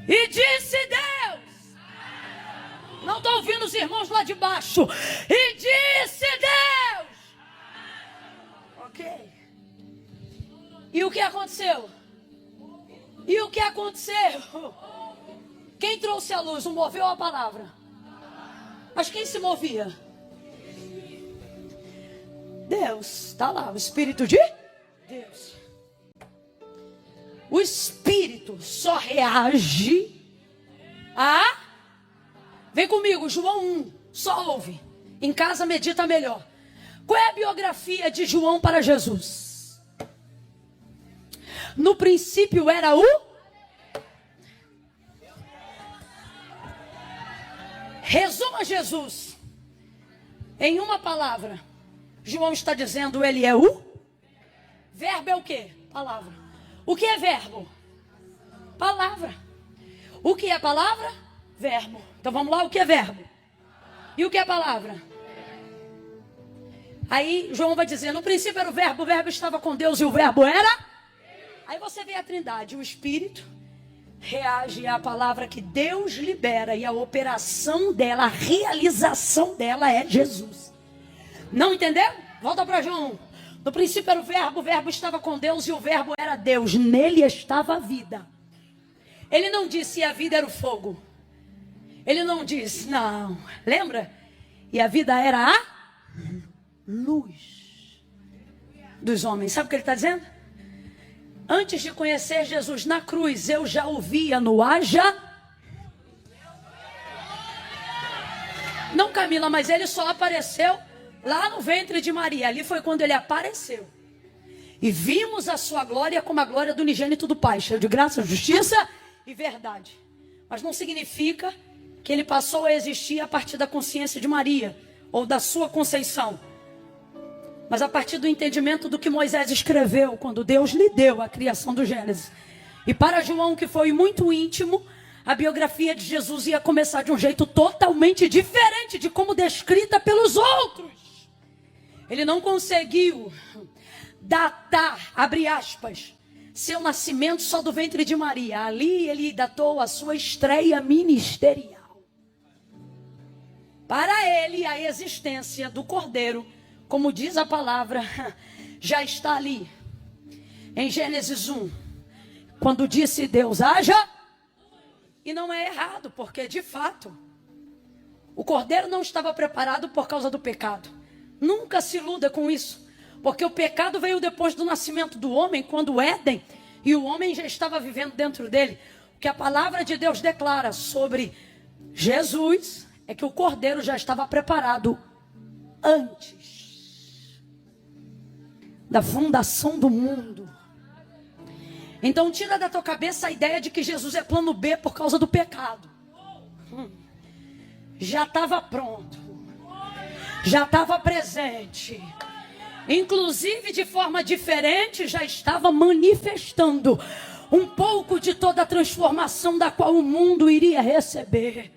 E disse Deus. Não estou ouvindo os irmãos lá de baixo. E disse Deus. Ok. E o que aconteceu? E o que aconteceu? Quem trouxe a luz? O moveu a palavra? Mas quem se movia? Deus. Está lá, o Espírito de Deus. O Espírito só reage a... Vem comigo, João 1. Só ouve. Em casa medita melhor. Qual é a biografia de João para Jesus? No princípio era o... Resuma Jesus em uma palavra. João está dizendo, ele é o... Verbo é o quê? Palavra. O que é verbo? Palavra. O que é palavra? Verbo. Então vamos lá, o que é verbo? E o que é palavra? Aí João vai dizer, no princípio era o verbo estava com Deus e o verbo era? Aí você vê a Trindade, o Espírito reage à palavra que Deus libera e a operação dela, a realização dela é Jesus. Não entendeu? Volta para João 1. No princípio era o verbo estava com Deus e o verbo era Deus. Nele estava a vida. Ele não disse e a vida era o fogo. Ele não disse, não. Lembra? E a vida era a luz dos homens. Sabe o que ele está dizendo? Antes de conhecer Jesus na cruz, eu já o via no haja. Não, Camila, mas ele só apareceu lá no ventre de Maria. Ali foi quando ele apareceu. E vimos a sua glória como a glória do unigênito do Pai, cheio de graça, justiça e verdade. Mas não significa que ele passou a existir a partir da consciência de Maria, ou da sua conceição. Mas a partir do entendimento do que Moisés escreveu, quando Deus lhe deu a criação do Gênesis. E para João, que foi muito íntimo, a biografia de Jesus ia começar de um jeito totalmente diferente de como descrita pelos outros. Ele não conseguiu datar, abre aspas, seu nascimento só do ventre de Maria. Ali ele datou a sua estreia ministerial. Para ele, a existência do Cordeiro, como diz a palavra, já está ali. Em Gênesis 1, quando disse Deus, haja. E não é errado, porque de fato, o Cordeiro não estava preparado por causa do pecado. Nunca se iluda com isso. Porque o pecado veio depois do nascimento do homem, quando o Éden, e o homem já estava vivendo dentro dele. O que a palavra de Deus declara sobre Jesus é que o Cordeiro já estava preparado antes da fundação do mundo. Então tira da tua cabeça a ideia de que Jesus é plano B por causa do pecado. Já estava pronto. Já estava presente. Inclusive de forma diferente já estava manifestando um pouco de toda a transformação da qual o mundo iria receber.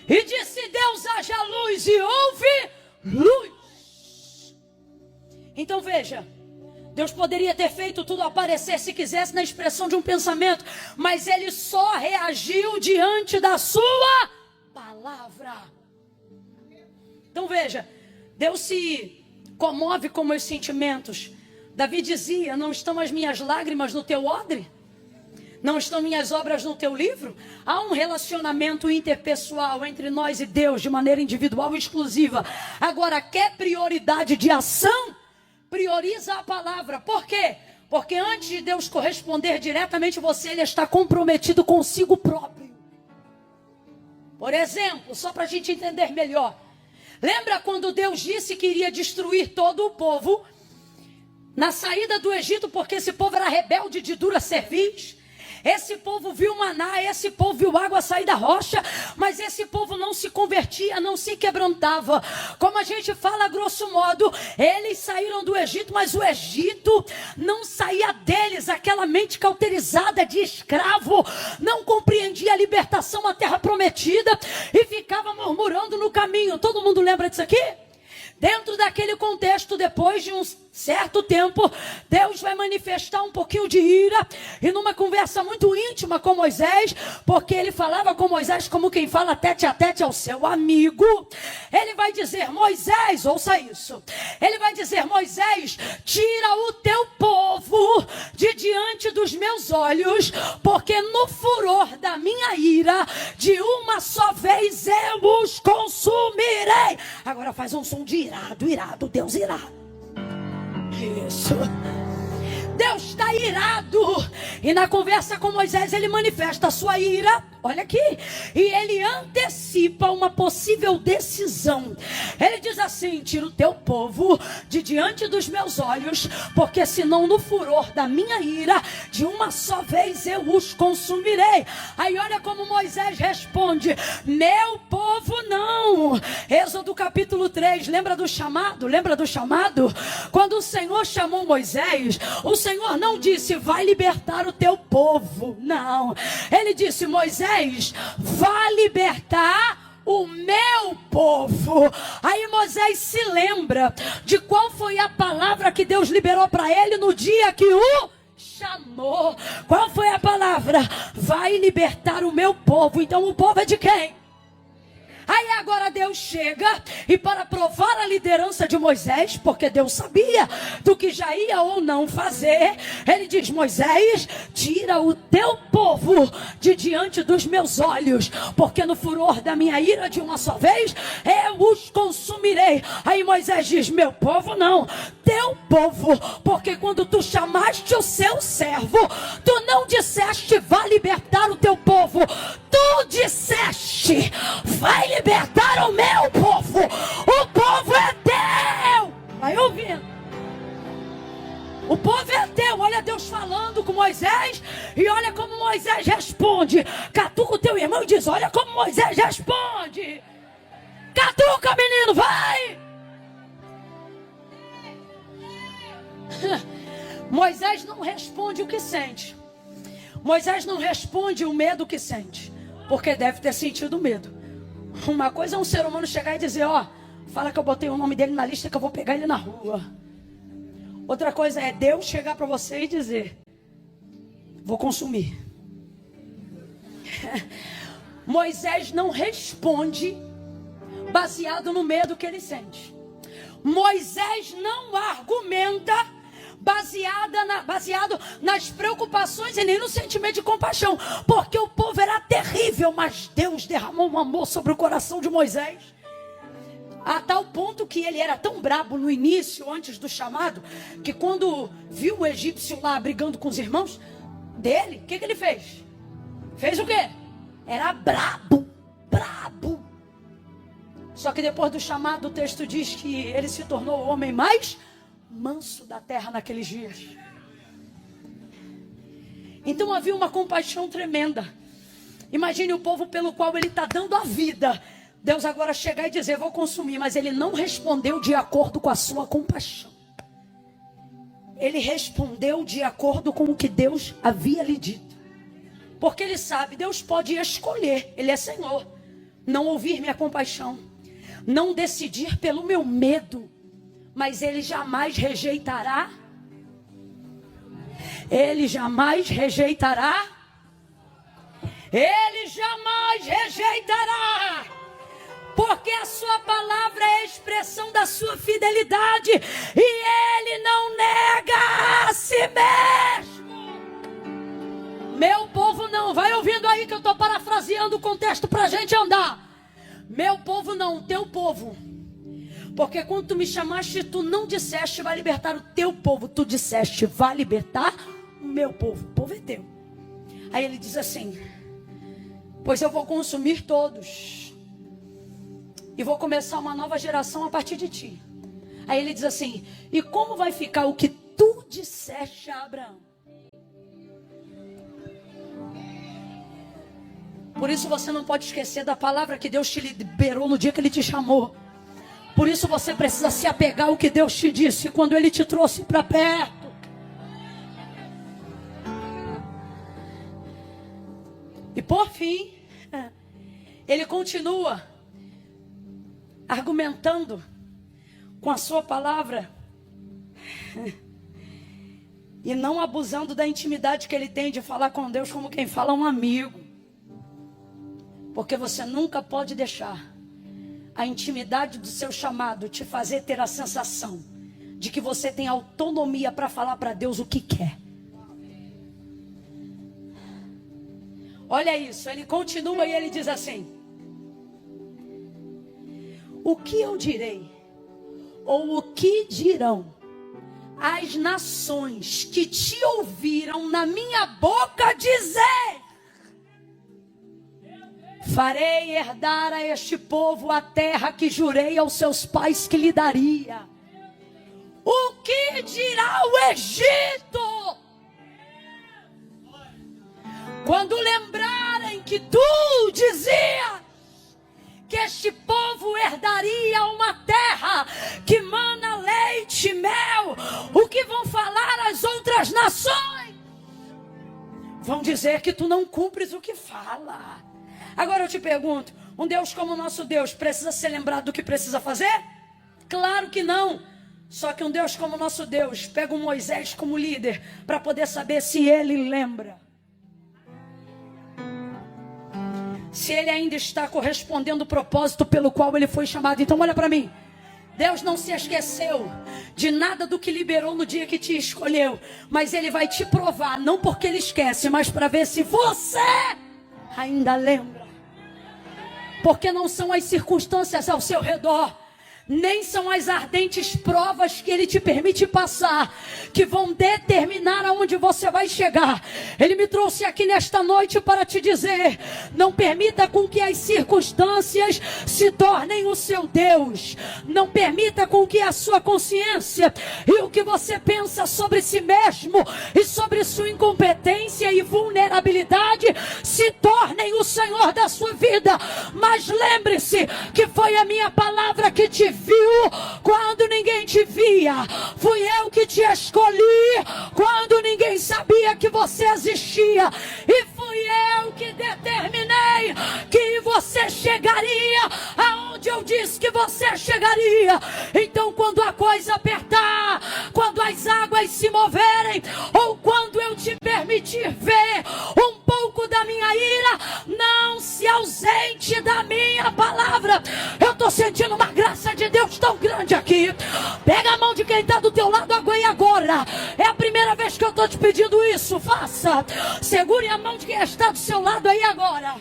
E disse Deus, haja luz, e houve luz. Então veja, Deus poderia ter feito tudo aparecer se quisesse na expressão de um pensamento, mas ele só reagiu diante da sua palavra. Então veja, Deus se comove com meus sentimentos. Davi dizia, não estão as minhas lágrimas no teu odre? Não estão minhas obras no teu livro? Há um relacionamento interpessoal entre nós e Deus de maneira individual e exclusiva. Agora, quer prioridade de ação? Prioriza a palavra. Por quê? Porque antes de Deus corresponder diretamente a você, ele está comprometido consigo próprio. Por exemplo, só para a gente entender melhor. Lembra quando Deus disse que iria destruir todo o povo na saída do Egito, porque esse povo era rebelde de dura cerviz? Esse povo viu maná, esse povo viu água sair da rocha, mas esse povo não se convertia, não se quebrantava. Como a gente fala grosso modo, eles saíram do Egito, mas o Egito não saía deles. Aquela mente cauterizada de escravo não compreendia a libertação, a terra prometida, e ficava murmurando no caminho. Todo mundo lembra disso aqui? Dentro daquele contexto, depois de um certo tempo, Deus vai manifestar um pouquinho de ira, e numa conversa muito íntima com Moisés, porque ele falava com Moisés como quem fala tete a tete ao seu amigo, ele vai dizer: Moisés, ouça isso, ele vai dizer: Moisés, tira o teu povo de diante dos meus olhos, porque no furor da minha ira, de uma só vez eu os consumirei. Agora faz um som de irado, irado, Deus irado. Isso. Deus está irado. E na conversa com Moisés ele manifesta a sua ira. Olha aqui. E ele antecipa uma possível decisão. Ele diz assim: tira o teu povo de diante dos meus olhos, porque senão no furor da minha ira, de uma só vez eu os consumirei. Aí olha como Moisés responde: meu povo não. Êxodo capítulo 3, lembra do chamado? Lembra do chamado? Quando o Senhor chamou Moisés, o Senhor não disse: vai libertar o teu povo. Não. Ele disse: Moisés, vai libertar o meu povo. Aí Moisés se lembra de qual foi a palavra que Deus liberou para ele no dia que o chamou. Qual foi a palavra? Vai libertar o meu povo. Então o povo é de quem? Aí agora Deus chega e, para provar a liderança de Moisés, porque Deus sabia do que já ia ou não fazer, ele diz: Moisés, tira o teu povo de diante dos meus olhos, porque no furor da minha ira, de uma só vez eu os consumirei. Aí Moisés diz: meu povo não, teu povo, porque quando tu chamaste o seu servo, tu não disseste: vai libertar o teu povo, tu disseste: vai libertar o meu povo. O povo é teu. Vai ouvindo. O povo é teu. Olha Deus falando com Moisés, e olha como Moisés responde. Catuca o teu irmão e diz: olha como Moisés responde. Catuca, menino, vai. Moisés não responde o que sente. Moisés não responde o medo que sente, porque deve ter sentido medo. Uma coisa é um ser humano chegar e dizer: ó, fala que eu botei o nome dele na lista, que eu vou pegar ele na rua. Outra coisa é Deus chegar para você e dizer: vou consumir. Moisés não responde baseado no medo que ele sente. Moisés não argumenta baseado nas preocupações e nem no sentimento de compaixão, porque o povo era terrível, mas Deus derramou um amor sobre o coração de Moisés, a tal ponto que ele era tão brabo no início, antes do chamado, que quando viu o egípcio lá brigando com os irmãos dele, o que ele fez? Fez o quê? Era brabo. Só que depois do chamado, o texto diz que ele se tornou o homem mais manso da terra naqueles dias. Então havia uma compaixão tremenda. Imagine o povo pelo qual ele está dando a vida. Deus agora chegar e dizer: vou consumir. Mas ele não respondeu de acordo com a sua compaixão. Ele respondeu de acordo com o que Deus havia lhe dito. Porque ele sabe, Deus pode escolher, ele é Senhor, não ouvir minha compaixão, não decidir pelo meu medo, mas ele jamais rejeitará. Ele jamais rejeitará. Ele jamais rejeitará. Porque a sua palavra é a expressão da sua fidelidade. E ele não nega a si mesmo. Meu povo não. Vai ouvindo aí que eu estou parafraseando o contexto para a gente andar. Meu povo não, teu povo. Porque quando tu me chamaste, tu não disseste: vai libertar o teu povo. Tu disseste: vai libertar o meu povo. O povo é teu. Aí ele diz assim: pois eu vou consumir todos, e vou começar uma nova geração a partir de ti. Aí ele diz assim: e como vai ficar o que tu disseste a Abraão? Por isso você não pode esquecer da palavra que Deus te liberou no dia que ele te chamou. Por isso você precisa se apegar ao que Deus te disse quando ele te trouxe para perto. E por fim, ele continua argumentando com a sua palavra e não abusando da intimidade que ele tem de falar com Deus como quem fala a um amigo. Porque você nunca pode deixar a intimidade do seu chamado te fazer ter a sensação de que você tem autonomia para falar para Deus o que quer. Olha isso, ele continua e ele diz assim: o que eu direi, ou o que dirão as nações que te ouviram na minha boca dizer: farei herdar a este povo a terra que jurei aos seus pais que lhe daria. O que dirá o Egito quando lembrarem que tu dizias que este povo herdaria uma terra que mana leite e mel? O que vão falar as outras nações? Vão dizer que tu não cumpres o que fala. Agora eu te pergunto, um Deus como o nosso Deus precisa ser lembrado do que precisa fazer? Claro que não. Só que um Deus como o nosso Deus pega um Moisés como líder para poder saber se ele lembra, se ele ainda está correspondendo ao propósito pelo qual ele foi chamado. Então olha para mim, Deus não se esqueceu de nada do que liberou no dia que te escolheu, mas ele vai te provar, não porque ele esquece, mas para ver se você ainda lembra. Porque não são as circunstâncias ao seu redor, nem são as ardentes provas que ele te permite passar que vão determinar aonde você vai chegar. Ele me trouxe aqui nesta noite para te dizer: não permita com que as circunstâncias se tornem o seu Deus. Não permita com que a sua consciência e o que você pensa sobre si mesmo e sobre sua incompetência e vulnerabilidade se tornem o Senhor da sua vida. Mas lembre-se que foi a minha palavra que te viu quando ninguém te via. Fui eu que te escolhi quando ninguém sabia que você existia. E fui eu que determinei que você chegaria aonde eu disse que você chegaria. Então quando a coisa apertar, quando as águas se moverem, ou quando eu te permitir ver um pouco da minha ira, não se ausente da minha palavra. Eu estou sentindo uma graça de Deus tão grande aqui. Pega a mão de quem está do teu lado agora. É a primeira vez que eu estou te pedindo isso. Faça. Segure a mão de quem está do seu lado aí agora.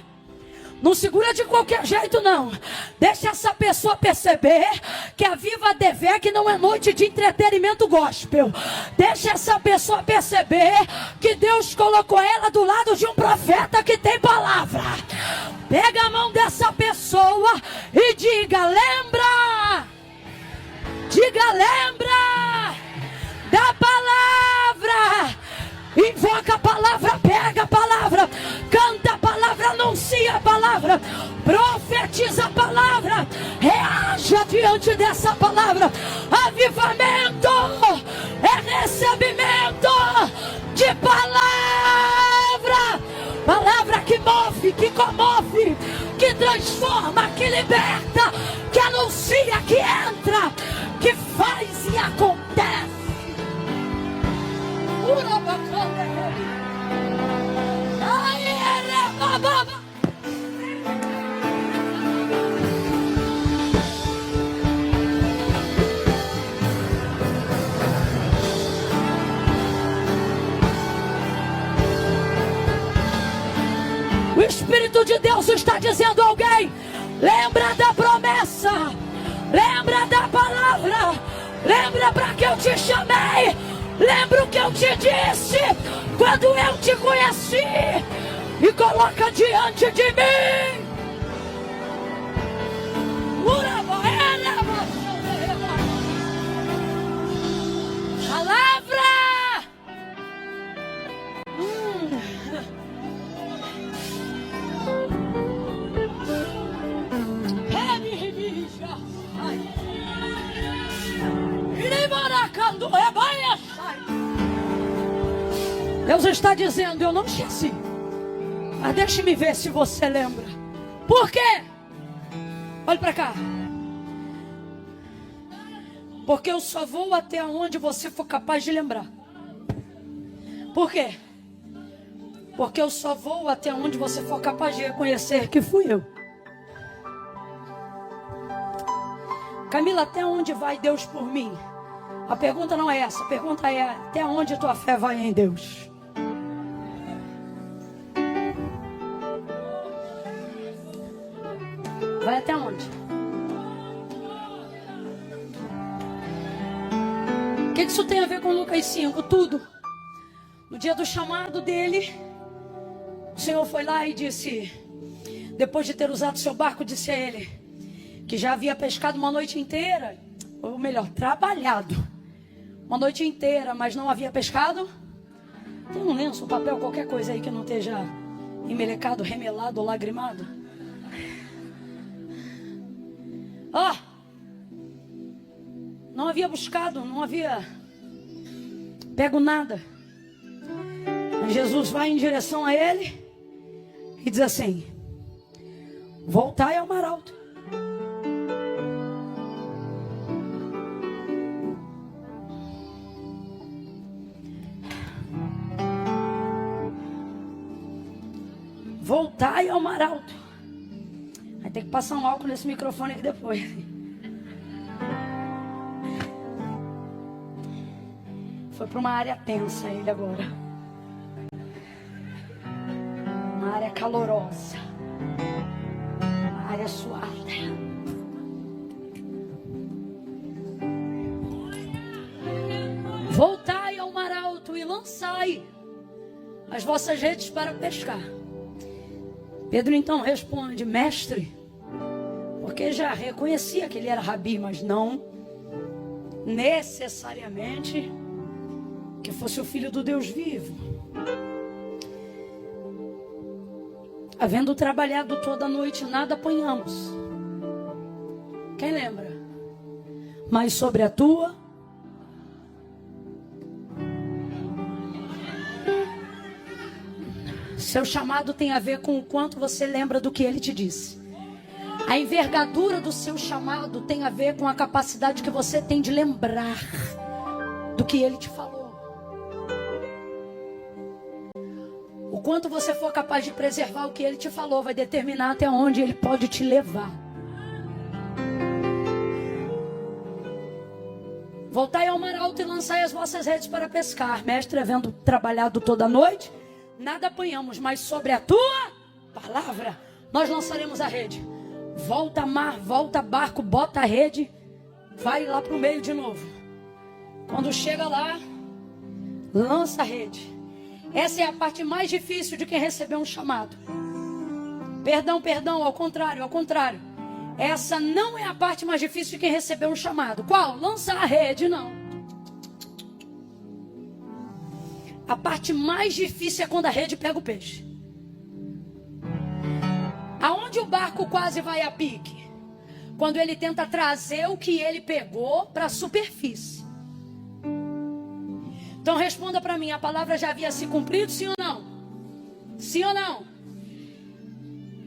Não segura de qualquer jeito, não. Deixa essa pessoa perceber que a Viva DVEC não é noite de entretenimento gospel. Deixa essa pessoa perceber que Deus colocou ela do lado de um profeta que tem palavra. Pega a mão dessa pessoa e diga: lembra. Diga: lembra da palavra. Invoca a palavra, pega a palavra, canta a palavra, anuncia a palavra, profetiza a palavra, reaja diante dessa palavra. Avivamento é recebimento de palavra. Palavra que move, que comove, que transforma, que liberta, que anuncia, que entra, que faz e acontece. O Espírito de Deus está dizendo a alguém: lembra da promessa, lembra da palavra, lembra para que eu te chamei. Lembra o que eu te disse quando eu te conheci, e coloca diante de mim. Palavra. Deus está dizendo: eu não esqueci, mas deixe-me ver se você lembra. Por quê? Olhe para cá. Porque eu só vou até onde você for capaz de lembrar. Por quê? Porque eu só vou até onde você for capaz de reconhecer que fui eu. Camila, até onde vai Deus por mim? A pergunta não é essa. A pergunta é: até onde tua fé vai em Deus? Vai até onde? O que isso tem a ver com Lucas 5? Tudo. No dia do chamado dele, o Senhor foi lá e disse, depois de ter usado seu barco, disse a ele que já havia pescado uma noite inteira, ou melhor, trabalhado uma noite inteira, mas não havia pescado. Tem um lenço, um papel, qualquer coisa aí que não esteja emelecado, remelado ou lagrimado. Não havia buscado, não havia pego nada. Jesus vai em direção a ele e diz assim: voltai ao mar alto. Voltai ao mar alto. Vai ter que passar um álcool nesse microfone aqui depois. Foi para uma área tensa ele agora. Uma área calorosa. Uma área suada. Voltai ao mar alto e lançai as vossas redes para pescar. Pedro então responde: mestre, porque já reconhecia que ele era rabi, mas não necessariamente que fosse o filho do Deus vivo. Havendo trabalhado toda a noite, nada apanhamos. Quem lembra? Mas sobre a tua seu chamado tem a ver com o quanto você lembra do que ele te disse. A envergadura do seu chamado tem a ver com a capacidade que você tem de lembrar do que ele te falou. O quanto você for capaz de preservar o que ele te falou vai determinar até onde ele pode te levar. Voltai ao mar alto e lançai as vossas redes para pescar. Mestre, havendo trabalhado toda a noite, nada apanhamos, mas sobre a tua palavra nós lançaremos a rede. Volta mar, volta barco, bota a rede, vai lá para o meio de novo. Quando chega lá, lança a rede. Essa é a parte mais difícil de quem recebeu um chamado. Perdão, ao contrário. Essa não é a parte mais difícil de quem recebeu um chamado. Qual? Lançar a rede, não. A parte mais difícil é quando a rede pega o peixe. Aonde o barco quase vai a pique? Quando ele tenta trazer o que ele pegou para a superfície. Então responda para mim, a palavra já havia se cumprido, sim ou não? Sim ou não?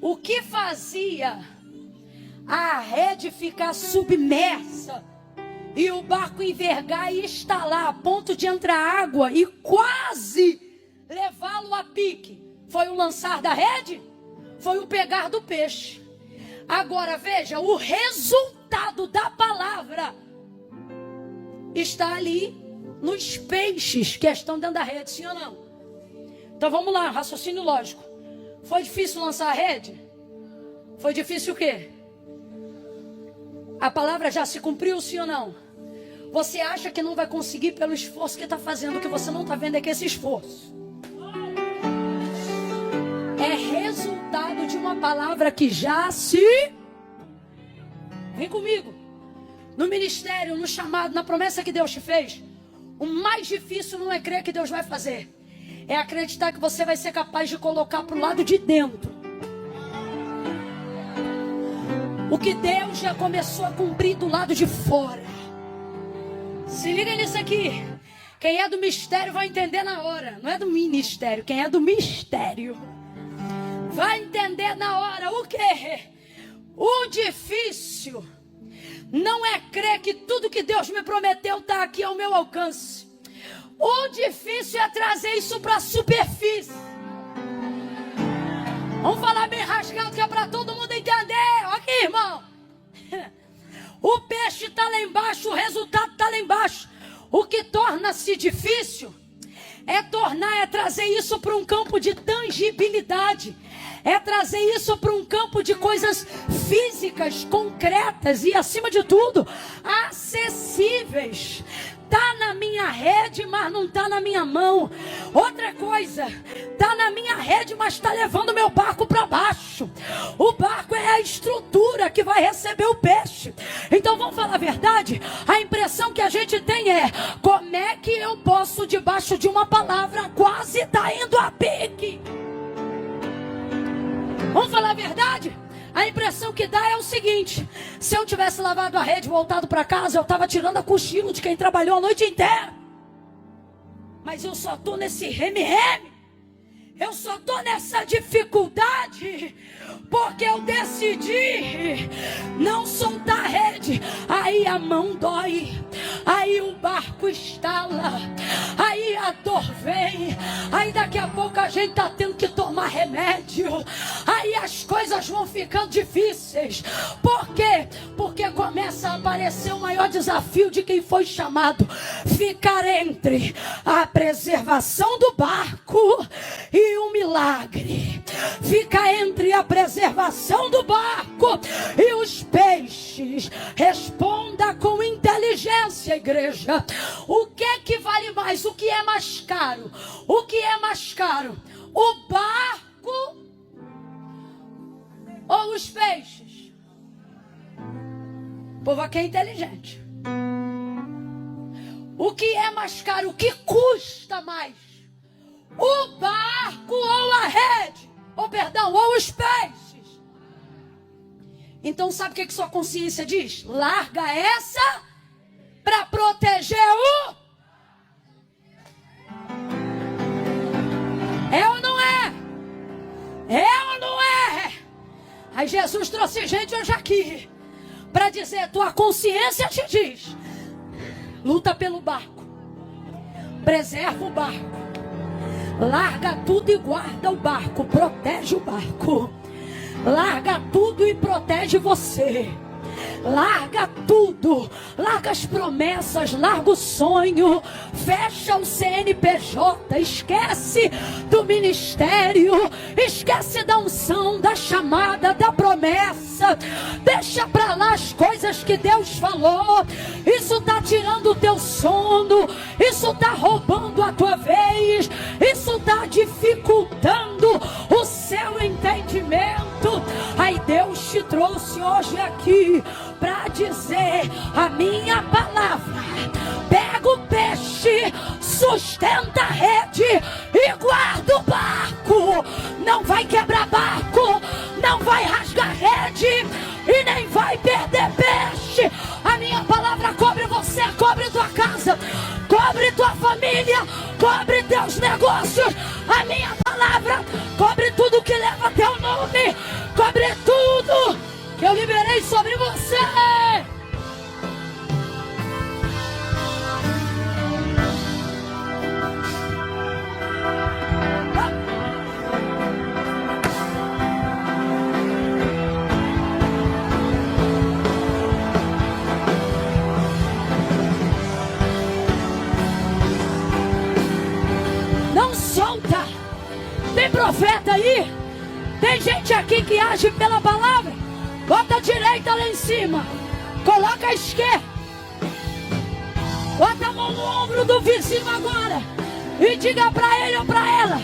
O que fazia a rede ficar submersa e o barco envergar e estalar a ponto de entrar água e quase levá-lo a pique? Foi o lançar da rede? Foi o pegar do peixe. Agora veja, o resultado da palavra está ali nos peixes que estão dentro da rede, sim ou não? Então vamos lá, raciocínio lógico. Foi difícil lançar a rede? Foi difícil o quê? A palavra já se cumpriu, sim ou não? Você acha que não vai conseguir pelo esforço que está fazendo, o que você não está vendo é que esse esforço é resultado de uma palavra que já se... Vem comigo. No ministério, no chamado, na promessa que Deus te fez, o mais difícil não é crer que Deus vai fazer, é acreditar que você vai ser capaz de colocar para o lado de dentro o que Deus já começou a cumprir do lado de fora. Se liga nisso aqui. Quem é do mistério vai entender na hora. Não é do ministério, quem é do mistério vai entender na hora. O quê? O difícil não é crer que tudo que Deus me prometeu está aqui ao meu alcance. O difícil é trazer isso para a superfície. Vamos falar bem rasgado que é para todo mundo entender. Aqui, irmão. O peixe está lá embaixo, o resultado está lá embaixo. O que torna-se difícil é trazer isso para um campo de tangibilidade. É trazer isso para um campo de coisas físicas, concretas e, acima de tudo, acessíveis. Está na minha rede, mas não está na minha mão. Outra coisa, está na minha rede, mas está levando meu barco para baixo. O barco é a estrutura que vai receber o peixe. Então vamos falar a verdade? A impressão que a gente tem é: como é que eu posso, debaixo de uma palavra, quase está indo a pique? Vamos falar a verdade? A impressão que dá é o seguinte: se eu tivesse lavado a rede e voltado para casa, eu estava tirando a cochilo de quem trabalhou a noite inteira. Mas eu só estou nesse reme-reme. Eu só estou nessa dificuldade porque eu decidi não soltar a rede. Aí a mão dói, aí o barco estala, aí a dor vem, aí daqui a pouco a gente está tendo que tomar remédio, aí as coisas vão ficando difíceis. Por quê? Porque começa a aparecer o maior desafio de quem foi chamado: ficar entre a preservação do barco e o milagre. Fica entre a preservação do barco e os peixes. Responda com inteligência, igreja. O que é que vale mais? O que é mais caro? O que é mais caro? O barco ou os peixes? O povo aqui é inteligente. O que é mais caro? O que custa mais? O barco ou a rede? Ou os peixes? Então sabe o que sua consciência diz? Larga essa para proteger o... É ou não é? É ou não é? Aí Jesus trouxe gente hoje aqui para dizer: tua consciência te diz: luta pelo barco, preserva o barco, larga tudo e guarda o barco, protege o barco, larga tudo e protege você. Larga tudo, larga as promessas, larga o sonho, fecha o CNPJ, esquece do ministério, esquece da unção, da chamada, da promessa, deixa pra lá as coisas que Deus falou. Isso tá tirando o teu sono, isso tá roubando a tua vez, isso tá dificultando o seu entendimento. Aí Deus te trouxe hoje aqui para dizer a minha palavra: pega o peixe, sustenta a rede e guarda o barco. Não vai quebrar barco, não vai rasgar rede e nem vai perder peixe. A minha palavra cobre você, cobre tua casa, cobre tua família, cobre teus negócios. A minha palavra cobre tudo que leva teu nome, cobre tudo que eu liberei sobre você. Não solta. Tem profeta aí? Tem gente aqui que age pela palavra? Bota a direita lá em cima, coloca a esquerda, bota a mão no ombro do vizinho agora e diga para ele ou para ela: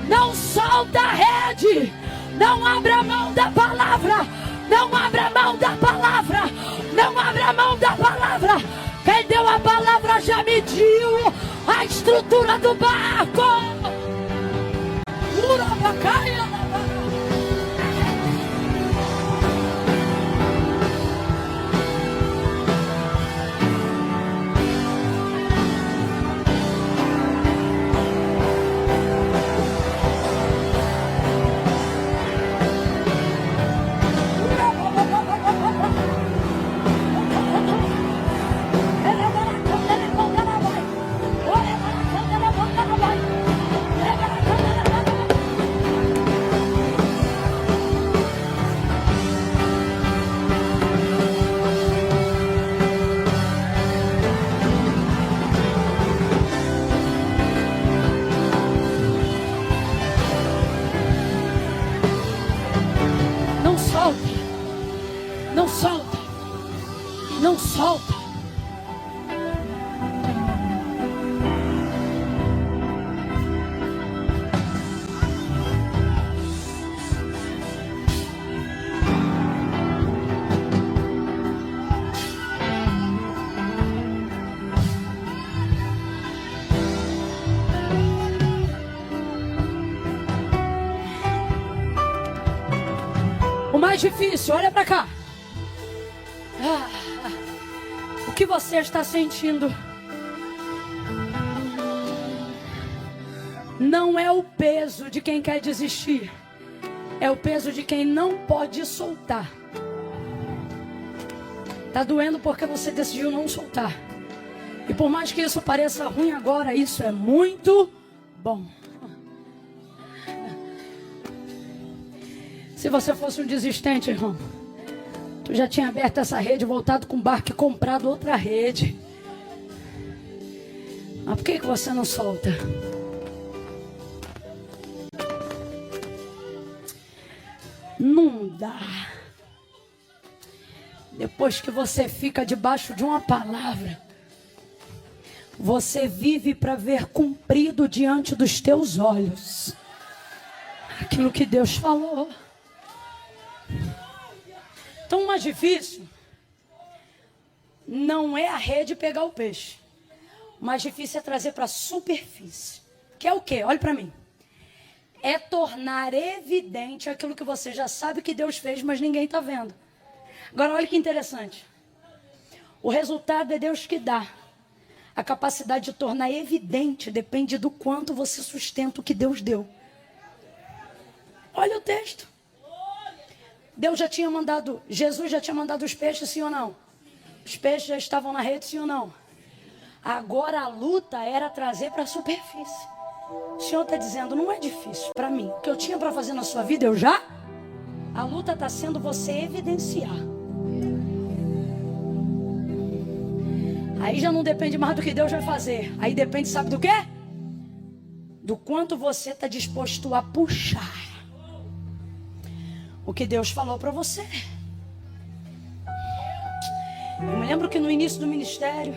não solta a rede, não abra mão da palavra, não abra mão da palavra, não abra mão da palavra. Quem deu a palavra já mediu a estrutura do barco. Urabacaia. O mais difícil, olha para cá. O que você está sentindo não é o peso de quem quer desistir, é o peso de quem não pode soltar. Tá doendo porque você decidiu não soltar. E por mais que isso pareça ruim agora, isso é muito bom. Se você fosse um desistente, irmão, tu já tinha aberto essa rede, voltado com o barco e comprado outra rede. Mas por que você não solta? Não dá. Depois que você fica debaixo de uma palavra, você vive para ver cumprido diante dos teus olhos aquilo que Deus falou. Então, o mais difícil não é a rede pegar o peixe. O mais difícil é trazer para a superfície. Que é o quê? Olhe para mim. É tornar evidente aquilo que você já sabe que Deus fez, mas ninguém está vendo. Agora, olha que interessante. O resultado é Deus que dá. A capacidade de tornar evidente depende do quanto você sustenta o que Deus deu. Olha o texto. Deus já tinha mandado, Jesus já tinha mandado os peixes, sim ou não? Os peixes já estavam na rede, sim ou não? Agora a luta era trazer para a superfície. O Senhor está dizendo, não é difícil para mim. O que eu tinha para fazer na sua vida, eu já? A luta está sendo você evidenciar. Aí já não depende mais do que Deus vai fazer. Aí depende, sabe do quê? Do quanto você está disposto a puxar o que Deus falou para você. Eu me lembro que no início do ministério,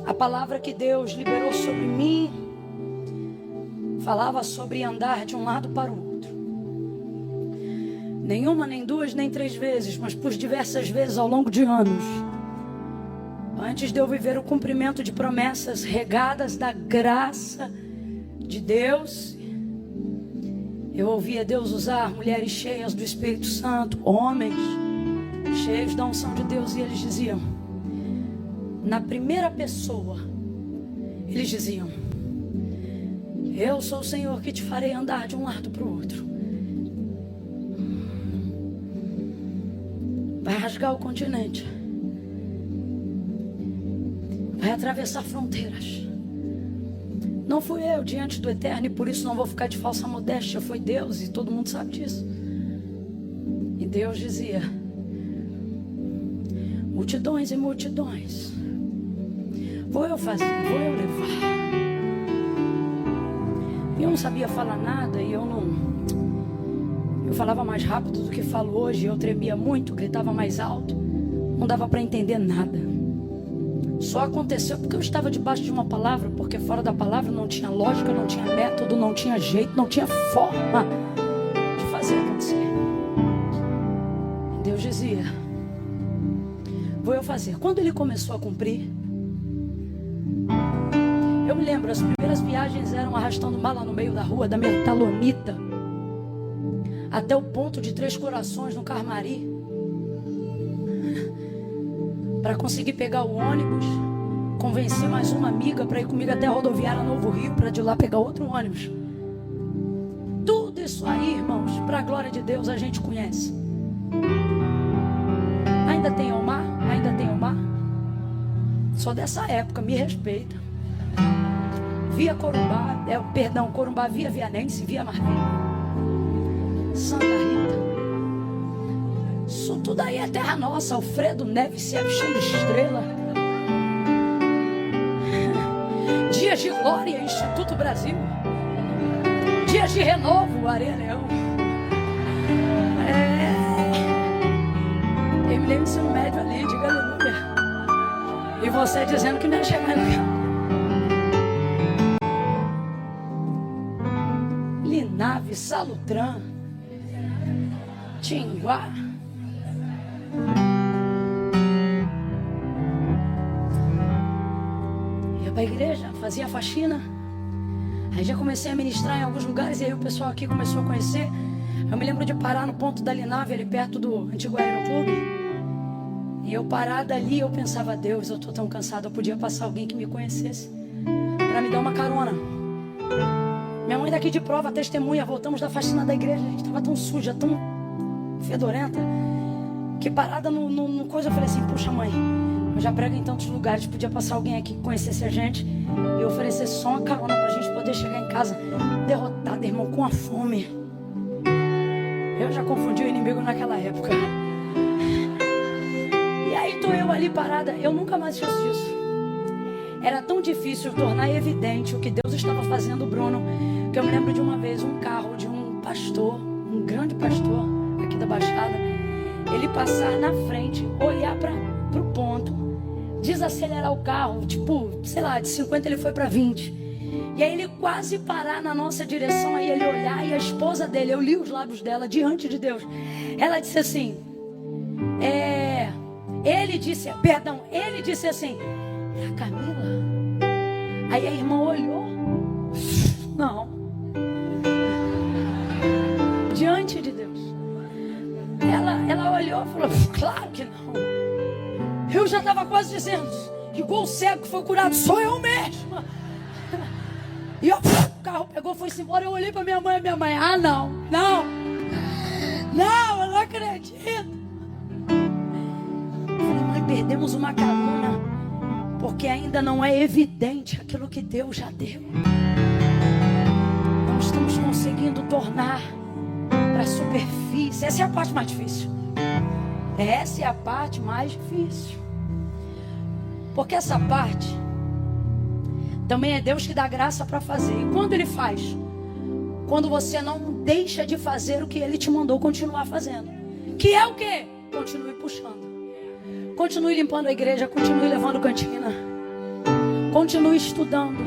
a palavra que Deus liberou sobre mim falava sobre andar de um lado para o outro. Nenhuma, nem duas, nem três vezes, mas por diversas vezes ao longo de anos. Antes de eu viver o cumprimento de promessas regadas da graça de Deus, eu ouvia Deus usar mulheres cheias do Espírito Santo, homens cheios da unção de Deus, e eles diziam, na primeira pessoa, eles diziam, eu sou o Senhor que te farei andar de um lado para o outro. Vai rasgar o continente, vai atravessar fronteiras. Não fui eu diante do Eterno e por isso não vou ficar de falsa modéstia. Foi Deus e todo mundo sabe disso. E Deus dizia, multidões e multidões, vou eu fazer, vou eu levar. E eu não sabia falar nada e eu falava mais rápido do que falo hoje. Eu tremia muito, gritava mais alto, não dava para entender nada. Só aconteceu porque eu estava debaixo de uma palavra, porque fora da palavra não tinha lógica, não tinha método, não tinha jeito, não tinha forma de fazer acontecer. Deus dizia, vou eu fazer. Quando ele começou a cumprir, eu me lembro, as primeiras viagens eram arrastando mala no meio da rua da Metalonita, até o ponto de Três Corações, no Carmari, para conseguir pegar o ônibus, convencer mais uma amiga para ir comigo até a rodoviária Novo Rio, para de lá pegar outro ônibus. Tudo isso aí, irmãos, para a glória de Deus, a gente conhece. Ainda tem o mar? Ainda tem o mar? Sou dessa época, me respeita. Via Corumbá, Corumbá via Vianense, via Marvila, Santa Rita. Isso tudo aí é terra nossa. Alfredo Neves, se avistando estrela. Dias de glória, Instituto Brasil. Dias de renovo, Areia Leão. Eu me lembro do ensino médio ali, diga aleluia. E você dizendo que não ia chegar no carro. Linave, Salutran, Tinguá. Ia para a igreja, fazia faxina. Aí já comecei a ministrar em alguns lugares e aí o pessoal aqui começou a conhecer. Eu me lembro de parar no ponto da Linave, ali perto do antigo aeroclube. E eu parada ali, eu pensava, Deus, eu tô tão cansado, eu podia passar alguém que me conhecesse para me dar uma carona. Minha mãe daqui de prova, testemunha, voltamos da faxina da igreja, a gente tava tão suja, tão fedorenta, que parada no coisa, eu falei assim, puxa mãe, eu já prego em tantos lugares, podia passar alguém aqui que conhecesse a gente e oferecesse só uma carona pra gente poder chegar em casa derrotada, irmão, com a fome. Eu já confundi o inimigo naquela época. E aí tô eu ali parada, eu nunca mais esqueço disso. Era tão difícil tornar evidente o que Deus estava fazendo, Bruno, que eu me lembro de uma vez um carro de um pastor, um grande pastor aqui da Baixada, ele passar na frente, olhar pro ponto, desacelerar o carro, tipo, sei lá, de 50 ele foi para 20. E aí ele quase parar na nossa direção, aí ele olhar e a esposa dele, eu li os lábios dela diante de Deus. Ela disse assim, ele disse assim, é a Camila? Aí a irmã olhou, não, diante de Deus. Ela olhou e falou, claro que não. Eu já estava quase dizendo, igual o cego que foi curado, sou eu mesma. E o carro pegou, foi-se embora. Eu olhei para minha mãe, não, eu não acredito. Eu falei, mãe, perdemos uma carona, porque ainda não é evidente aquilo que Deus já deu. Não estamos conseguindo tornar para a superfície. Essa é a parte mais difícil. Essa é a parte mais difícil. Porque essa parte também é Deus que dá graça para fazer. E quando Ele faz? Quando você não deixa de fazer o que Ele te mandou continuar fazendo. Que é o quê? Continue puxando. Continue limpando a igreja. Continue levando cantina. Continue estudando.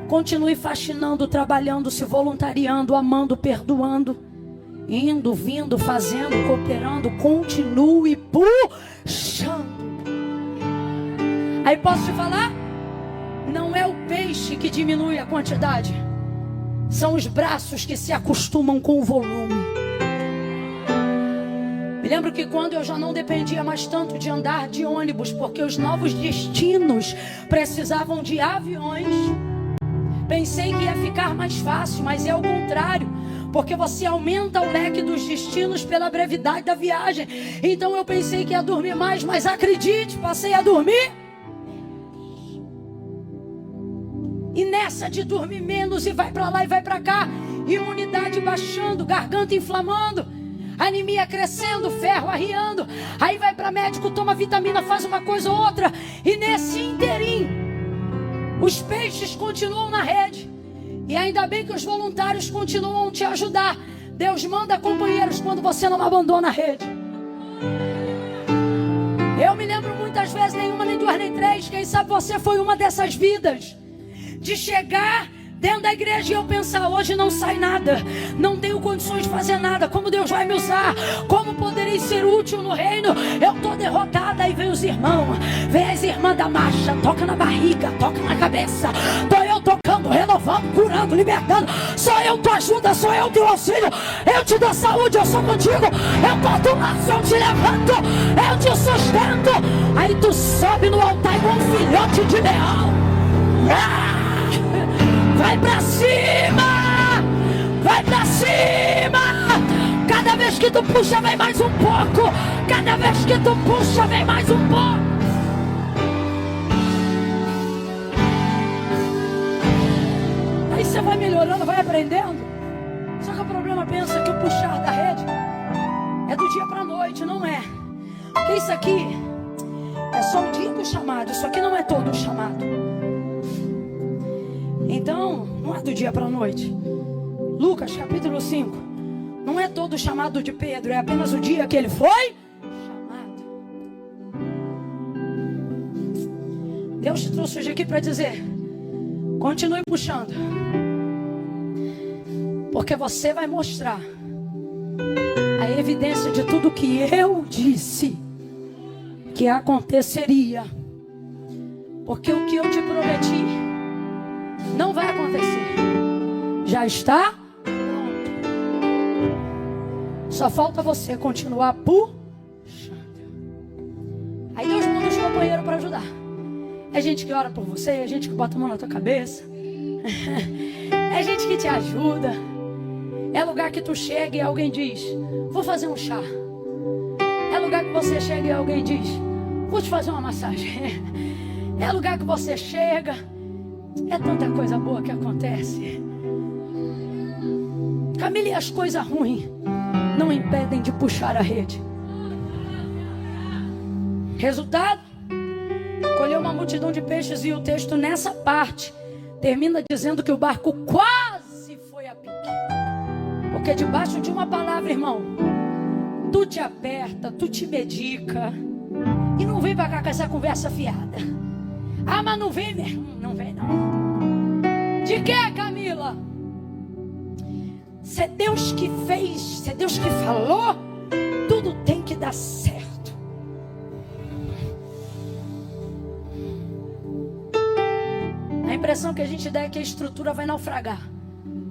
Continue faxinando, trabalhando, se voluntariando, amando, perdoando. Indo, vindo, fazendo, cooperando. Continue puxando. Aí posso te falar? Não é o peixe que diminui a quantidade. São os braços que se acostumam com o volume. Me lembro que quando eu já não dependia mais tanto de andar de ônibus, porque os novos destinos precisavam de aviões, pensei que ia ficar mais fácil, mas é o contrário. Porque você aumenta o leque dos destinos pela brevidade da viagem. Então eu pensei que ia dormir mais, mas acredite, passei a dormir. E nessa de dormir menos e vai para lá e vai para cá, imunidade baixando, garganta inflamando, anemia crescendo, ferro arriando. Aí vai para médico, toma vitamina, faz uma coisa ou outra. E nesse inteirinho, os peixes continuam na rede. E ainda bem que os voluntários continuam a te ajudar. Deus manda companheiros quando você não abandona a rede. Eu me lembro muitas vezes, nenhuma, nem duas, nem três. Quem sabe você foi uma dessas vidas. De chegar dentro da igreja e eu pensar, hoje não sai nada, não tenho condições de fazer nada, como Deus vai me usar, como poderei ser útil no reino, eu estou derrotada. Aí vem os irmãos, vem as irmãs da marcha, toca na barriga, toca na cabeça, estou eu tocando, renovando, curando, libertando, sou eu tua ajuda, sou eu teu auxílio, eu te dou saúde, eu sou contigo, eu corto o laço, eu te levanto, eu te sustento. Aí tu sobe no altar igual um filhote de leão. Vai pra cima! Vai pra cima! Cada vez que tu puxa, vem mais um pouco. Cada vez que tu puxa, vem mais um pouco. Aí você vai melhorando, vai aprendendo. Só que o problema pensa que o puxar da rede é do dia pra noite, não é? Porque isso aqui é só o dia do chamado. Isso aqui não é todo o chamado. Então, não é do dia para a noite. Lucas capítulo 5. Não é todo o chamado de Pedro, é apenas o dia que ele foi chamado. Deus te trouxe hoje aqui para dizer, continue puxando. Porque você vai mostrar a evidência de tudo que eu disse que aconteceria. Porque o que eu te prometi Não vai acontecer. Já está pronto. Só falta você continuar puxando. Aí Deus manda os companheiros para ajudar. É gente que ora por você, é gente que bota a mão na tua cabeça. É gente que te ajuda. É lugar que tu chega e alguém diz: vou fazer um chá. É lugar que você chega e alguém diz: vou te fazer uma massagem. É lugar que você chega. É tanta coisa boa que acontece. Camila, e as coisas ruins não impedem de puxar a rede. Resultado: colheu uma multidão de peixes. E o texto nessa parte termina dizendo que o barco quase foi a pique. Porque debaixo de uma palavra, irmão, tu te aperta, tu te medica. E não vem pra cá com essa conversa fiada. Ah, mas não vem mesmo. Não vem não. De que, Camila? Se é Deus que fez, se é Deus que falou, tudo tem que dar certo. A impressão que a gente dá é que a estrutura vai naufragar.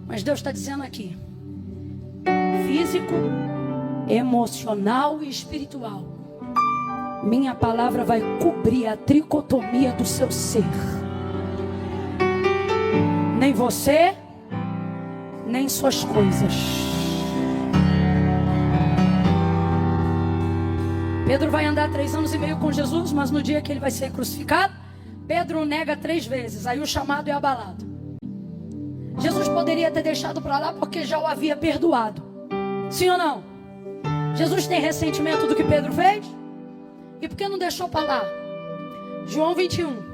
Mas Deus está dizendo aqui: físico, emocional e espiritual, minha palavra vai cobrir a tricotomia do seu ser. Nem você, nem suas coisas. Pedro vai andar 3 anos e meio com Jesus, mas no dia que ele vai ser crucificado, Pedro nega 3 vezes. Aí o chamado é abalado. Jesus poderia ter deixado para lá porque já o havia perdoado. Sim ou não? Jesus tem ressentimento do que Pedro fez? E por que não deixou para lá? João 21.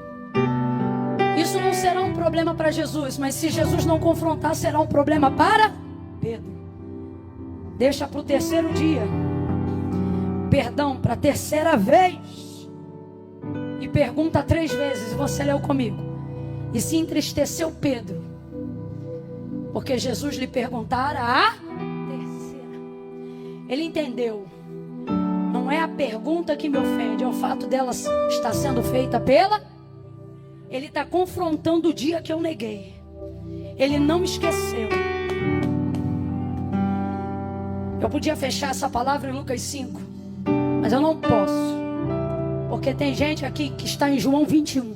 Isso não será um problema para Jesus, mas se Jesus não confrontar, será um problema para Pedro. Deixa para o 3º dia. Perdão, para a 3ª vez. E pergunta 3 vezes, você leu comigo. E se entristeceu Pedro, porque Jesus lhe perguntara a 3ª. Ele entendeu. Não é a pergunta que me ofende, é o fato dela estar sendo feita pela. Ele está confrontando o dia que eu neguei. Ele não esqueceu. Eu podia fechar essa palavra em Lucas 5, mas eu não posso, porque tem gente aqui que está em João 21.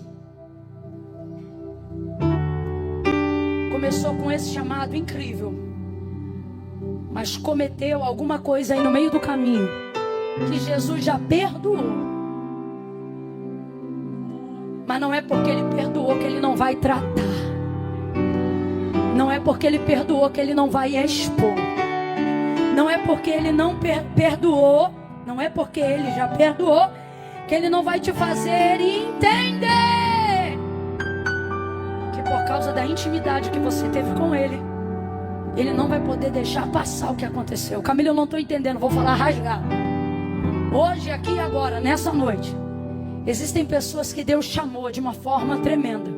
Começou com esse chamado incrível, mas cometeu alguma coisa aí no meio do caminho que Jesus já perdoou. Mas não é porque ele perdoou que ele não vai tratar. Não é porque ele perdoou que ele não vai expor. Não é porque ele não perdoou, não é porque ele já perdoou que ele não vai te fazer entender que por causa da intimidade que você teve com ele, ele não vai poder deixar passar o que aconteceu. Camila, eu não estou entendendo, vou falar rasgado. Hoje, aqui e agora, nessa noite, existem pessoas que Deus chamou de uma forma tremenda.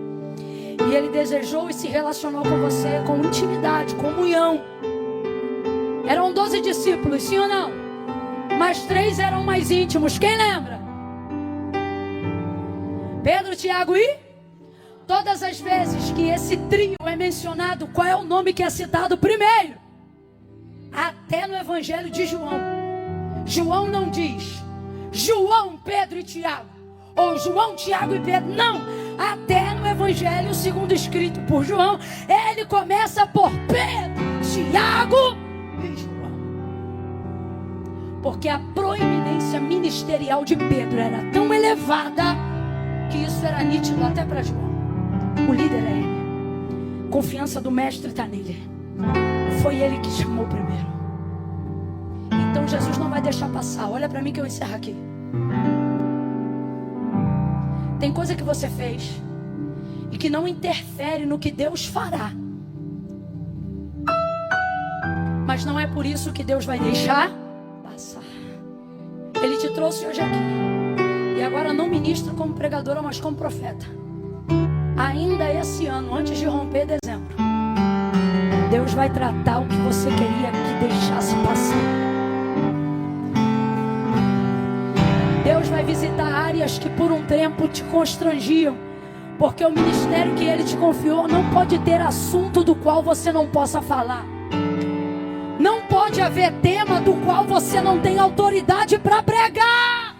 E Ele desejou e se relacionou com você com intimidade, comunhão. Eram 12 discípulos, sim ou não? Mas 3 eram mais íntimos. Quem lembra? Pedro, Tiago e... Todas as vezes que esse trio é mencionado, qual é o nome que é citado primeiro? Até no Evangelho de João. João não diz João, Pedro e Tiago, ou João, Tiago e Pedro. Não, até no Evangelho segundo escrito por João, ele começa por Pedro, Tiago e João. Porque a proeminência ministerial de Pedro era tão elevada que isso era nítido até para João. O líder é ele. Confiança do mestre está nele. Foi ele que chamou primeiro. Então Jesus não vai deixar passar. Olha para mim que eu encerro aqui. Tem coisa que você fez e que não interfere no que Deus fará. Mas não é por isso que Deus vai deixar passar. Ele te trouxe hoje aqui. E agora não ministro como pregadora, mas como profeta. Ainda esse ano, antes de romper dezembro, Deus vai tratar o que você queria que deixasse passar. Deus vai visitar áreas que por um tempo te constrangiam, Porque o ministério que Ele te confiou não pode ter assunto do qual você não possa falar. Não pode haver tema do qual você não tem autoridade para pregar.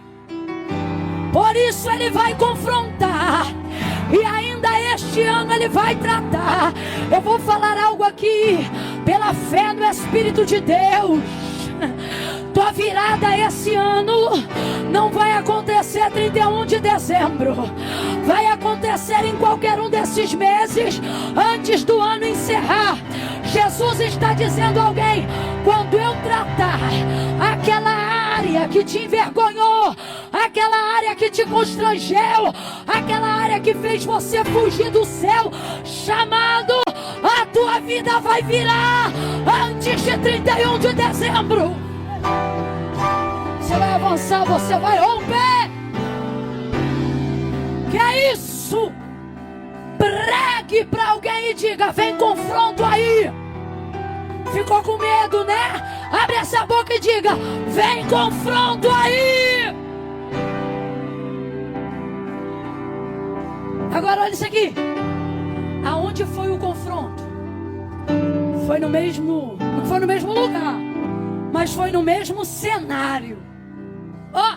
Por isso Ele vai confrontar. E ainda este ano Ele vai tratar. Eu vou falar algo aqui pela fé no Espírito de Deus. Tua virada esse ano não vai acontecer 31 de dezembro. Vai acontecer em qualquer um desses meses, antes do ano encerrar. Jesus está dizendo a alguém: quando eu tratar aquela área que te envergonhou, aquela área que te constrangeu, aquela área que fez você fugir do céu chamado, a tua vida vai virar antes de 31 de dezembro. Você vai avançar, você vai romper. Que é isso? Pregue para alguém e diga: vem confronto aí. Ficou com medo, né? Abre essa boca e diga: vem confronto aí. Agora olha isso aqui. Aonde foi o confronto? Foi no mesmo, não foi no mesmo lugar, mas foi no mesmo cenário. Ó,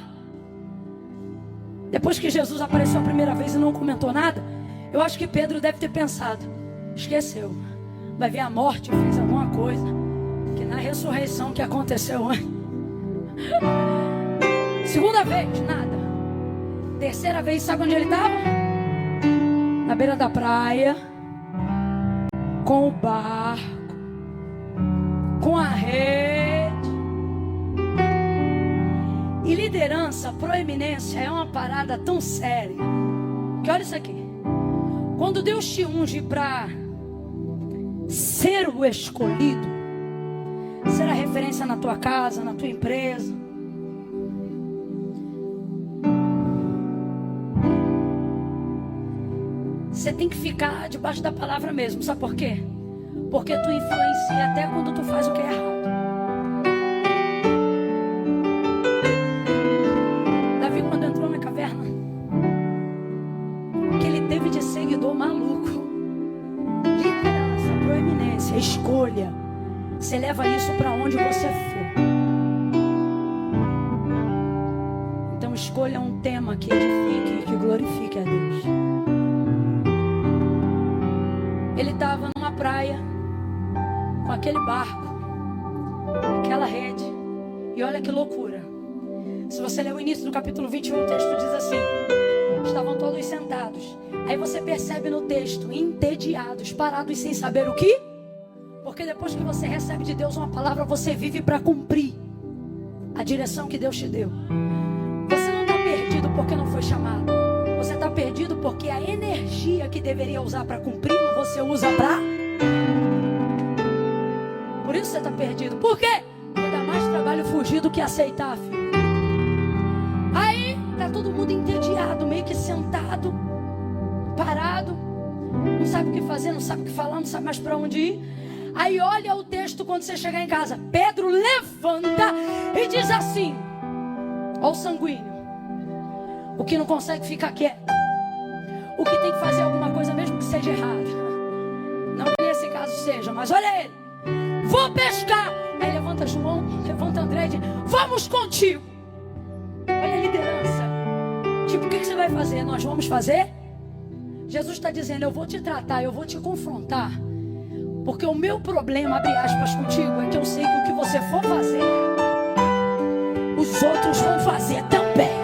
depois que Jesus apareceu a primeira vez e não comentou nada, eu acho que Pedro deve ter pensado: esqueceu, vai ver a morte, fez alguma coisa, que na ressurreição que aconteceu antes. Segunda vez, nada. Terceira vez, sabe onde ele estava? Na beira da praia, com o barco, com a rede. E liderança, proeminência é uma parada tão séria que olha isso aqui. Quando Deus te unge para ser o escolhido, ser a referência na tua casa, na tua empresa, você tem que ficar debaixo da palavra mesmo. Sabe por quê? Porque tu influencia até quando tu faz o que é errado. Davi, quando entrou na caverna, que ele teve de seguidor maluco. Liderança, proeminência, escolha. Você leva isso para onde você for. Então escolha um tema que edifique e que glorifique a Deus. Ele estava numa praia, com aquele barco, aquela rede. E olha que loucura. Se você ler o início do capítulo 21, o texto diz assim: estavam todos sentados. Aí você percebe no texto: entediados, parados sem saber o que. Porque depois que você recebe de Deus uma palavra, você vive para cumprir a direção que Deus te deu. Você não está perdido porque não foi chamado. Você está perdido porque a energia que deveria usar para cumpri-lo, você usa para... Por isso você está perdido. Por quê? Porque dá mais trabalho fugir do que aceitar, filho. Aí está todo mundo entediado, meio que sentado, parado, não sabe o que fazer, não sabe o que falar, não sabe mais para onde ir. Aí olha o texto quando você chegar em casa. Pedro levanta e diz assim: ó o sanguíneo, o que não consegue ficar quieto, o que tem que fazer alguma coisa mesmo que seja errada. Não que nesse caso seja, mas olha ele: vou pescar. Aí levanta João, levanta André e diz: vamos contigo. Olha a liderança. Tipo, o que você vai fazer? Nós vamos fazer? Jesus está dizendo: eu vou te tratar, eu vou te confrontar, porque o meu problema, abre aspas, contigo, é que eu sei que o que você for fazer, os outros vão fazer também.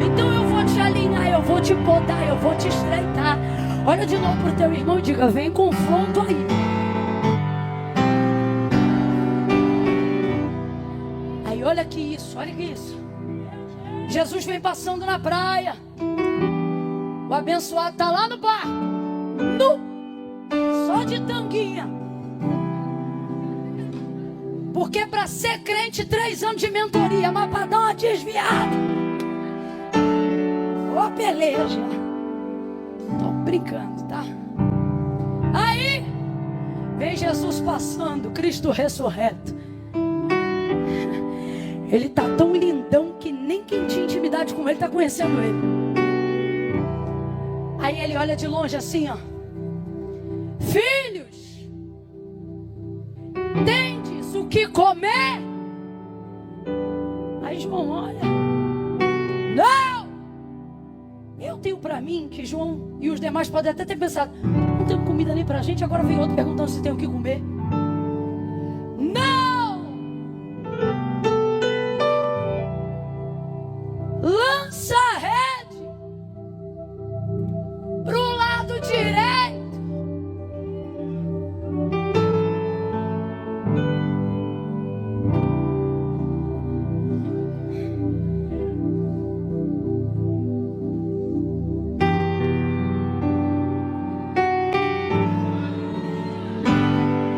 Então eu vou te alinhar, eu vou te podar, eu vou te estreitar. Olha de novo para o teu irmão e diga: vem confronto aí. Aí olha que isso, olha que isso. Jesus vem passando na praia. O abençoado está lá no bar, só de tanguinha. Porque para ser crente, 3 anos de mentoria, mas para dar uma desviada. Ô, beleza. Tô brincando, tá? Aí vem Jesus passando, Cristo ressurreto. Ele tá tão lindão que nem quem tinha intimidade com ele tá conhecendo ele. Aí ele olha de longe assim, ó. Filhos, tendes o que comer? Aí João olha. Não! Eu tenho para mim que João e os demais podem até ter pensado, não tem comida nem pra gente, agora vem outro perguntando se tem o que comer. Não! Lança a rede pro lado direito.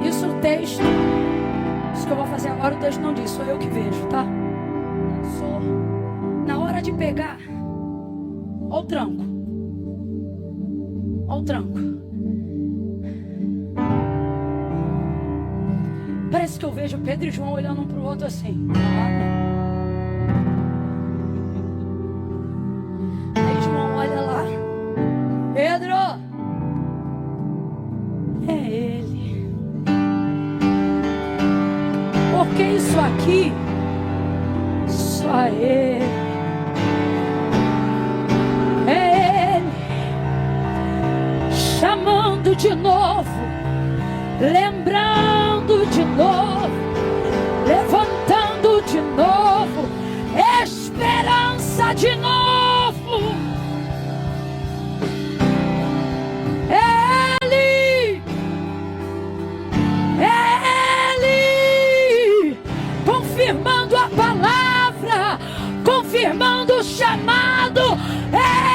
Isso o texto, isso que eu vou fazer agora, o texto não diz, sou eu que vejo, tá? Sou. Na hora de pegar, ó o tranco. Ó o tranco. Parece que eu vejo Pedro e João olhando um pro outro assim. Aí João olha lá. Pedro! É ele. Porque isso aqui só ele. É ele. Chamando de novo. Lembrando de novo. Levantando de novo. Esperança de novo. É ele. É ele. Confirmando a palavra. Confirmando o chamado. É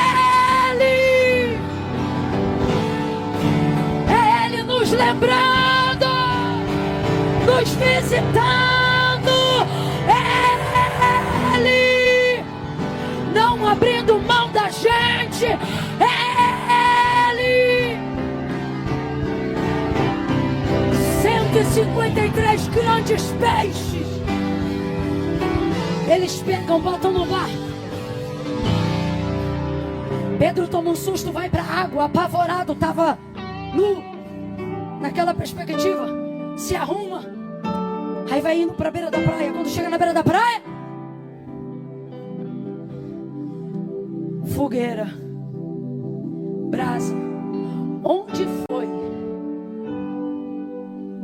ele. É ele nos lembrando. Nos visitando. É ele. Não abrindo mão da gente. É ele. 153 grandes peixes. Eles pegam, botam no barco. Pedro toma um susto, vai para a água, apavorado, estava nu, naquela perspectiva, se arruma, aí vai indo para a beira da praia. Quando chega na beira da praia, fogueira, brasa. Onde foi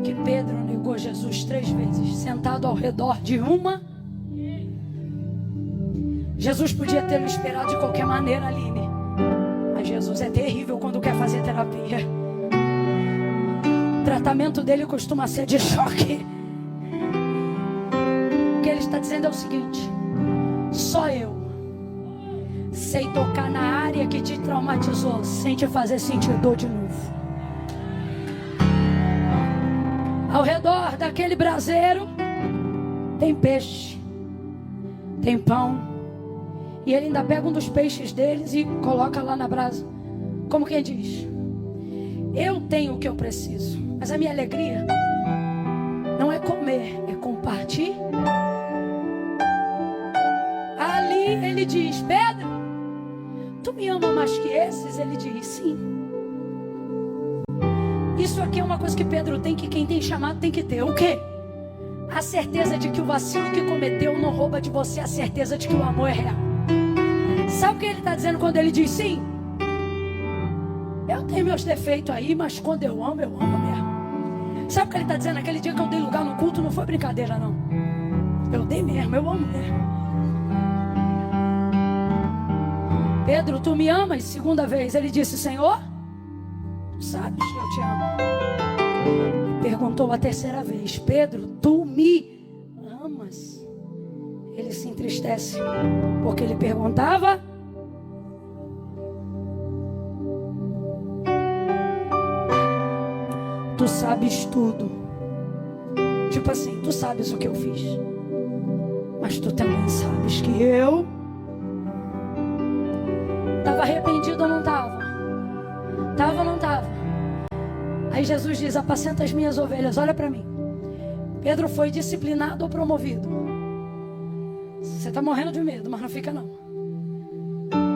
que Pedro negou Jesus 3 vezes, sentado ao redor de uma? Jesus podia tê-lo esperado de qualquer maneira, Aline. Mas Jesus é terrível quando quer fazer terapia. O tratamento dele costuma ser de choque. O que ele está dizendo é o seguinte: só eu sei tocar na área que te traumatizou sem te fazer sentir dor de novo. Ao redor daquele braseiro tem peixe, tem pão. E ele ainda pega um dos peixes deles e coloca lá na brasa. Como quem diz: eu tenho o que eu preciso, mas a minha alegria não é comer, é compartilhar. Ali ele diz: Pedro, tu me ama mais que esses? Ele diz: sim. Isso aqui é uma coisa que Pedro tem, que quem tem chamado tem que ter. O quê? A certeza de que o vacilo que cometeu não rouba de você a certeza de que o amor é real. Sabe o que ele está dizendo quando ele diz sim? Eu tenho meus defeitos aí, mas quando eu amo mesmo. Sabe o que ele está dizendo? Aquele dia que eu dei lugar no culto não foi brincadeira, não. Eu dei mesmo, eu amo mesmo. Pedro, tu me amas? Segunda vez ele disse: Senhor, tu sabes que eu te amo. Perguntou a terceira vez: Pedro, tu me amas? Ele se entristece, porque ele perguntava. Tu sabes tudo. Tipo assim, tu sabes o que eu fiz, mas tu também sabes que eu estava arrependido ou não estava? Estava ou não estava? Aí Jesus diz: apacenta as minhas ovelhas. Olha para mim. Pedro foi disciplinado ou promovido? Você está morrendo de medo, mas não fica não.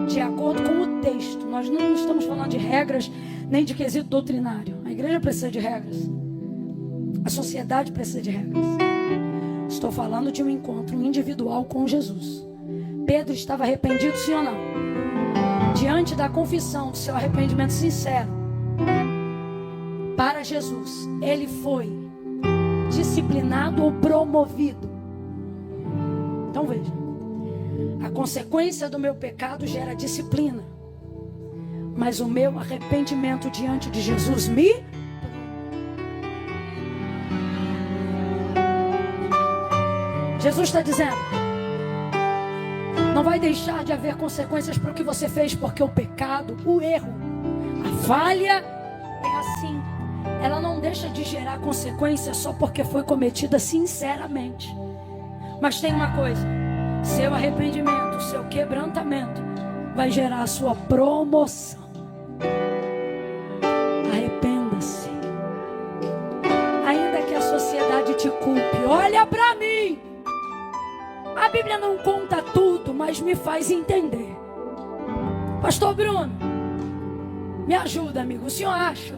De acordo com o texto, nós não estamos falando de regras, nem de quesito doutrinário. A igreja precisa de regras. A sociedade precisa de regras. Estou falando de um encontro individual com Jesus. Pedro estava arrependido, sim ou não? Diante da confissão do seu arrependimento sincero para Jesus, ele foi disciplinado ou promovido. Então veja, a consequência do meu pecado gera disciplina, mas o meu arrependimento diante de Jesus Jesus está dizendo: não vai deixar de haver consequências para o que você fez, porque o pecado, o erro, a falha é assim. Ela não deixa de gerar consequências só porque foi cometida sinceramente. Mas tem uma coisa: seu arrependimento, seu quebrantamento vai gerar a sua promoção. Arrependa-se. Ainda que a sociedade te culpe, olha para mim. A Bíblia não conta tudo, mas me faz entender. Pastor Bruno, me ajuda, amigo. O senhor acha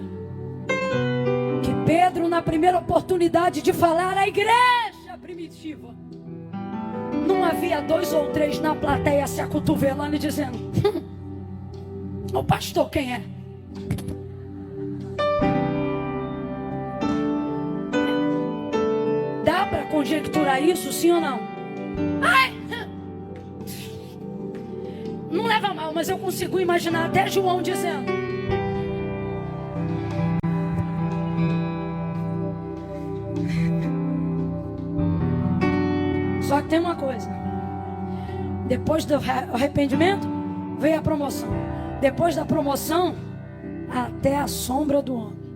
que Pedro, na primeira oportunidade de falar à igreja primitiva, não havia 2 ou 3 na plateia se acotovelando e dizendo: o pastor quem é? Dá para conjecturar isso, sim ou não? Ai, não leva mal, mas eu consigo imaginar até João dizendo: só que tem uma coisa: depois do arrependimento veio a promoção. Depois da promoção, até a sombra do homem.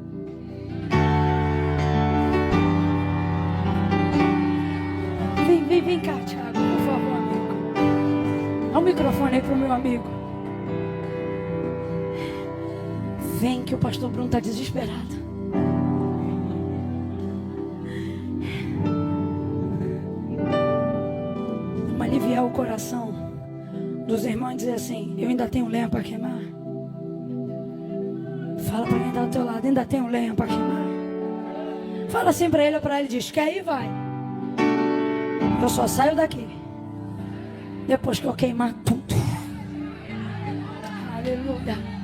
Vem cá, Thiago, por favor, amigo. Dá o microfone aí pro meu amigo. Vem que o pastor Bruno está desesperado. Vamos aliviar o coração dos irmãos e dizer assim: eu ainda tenho lenha para queimar. Fala para quem está do teu lado: ainda tenho lenha para queimar. Fala assim para ele ou para ele, diz: quer ir, vai. Eu só saio daqui depois que eu queimar tudo. Aleluia.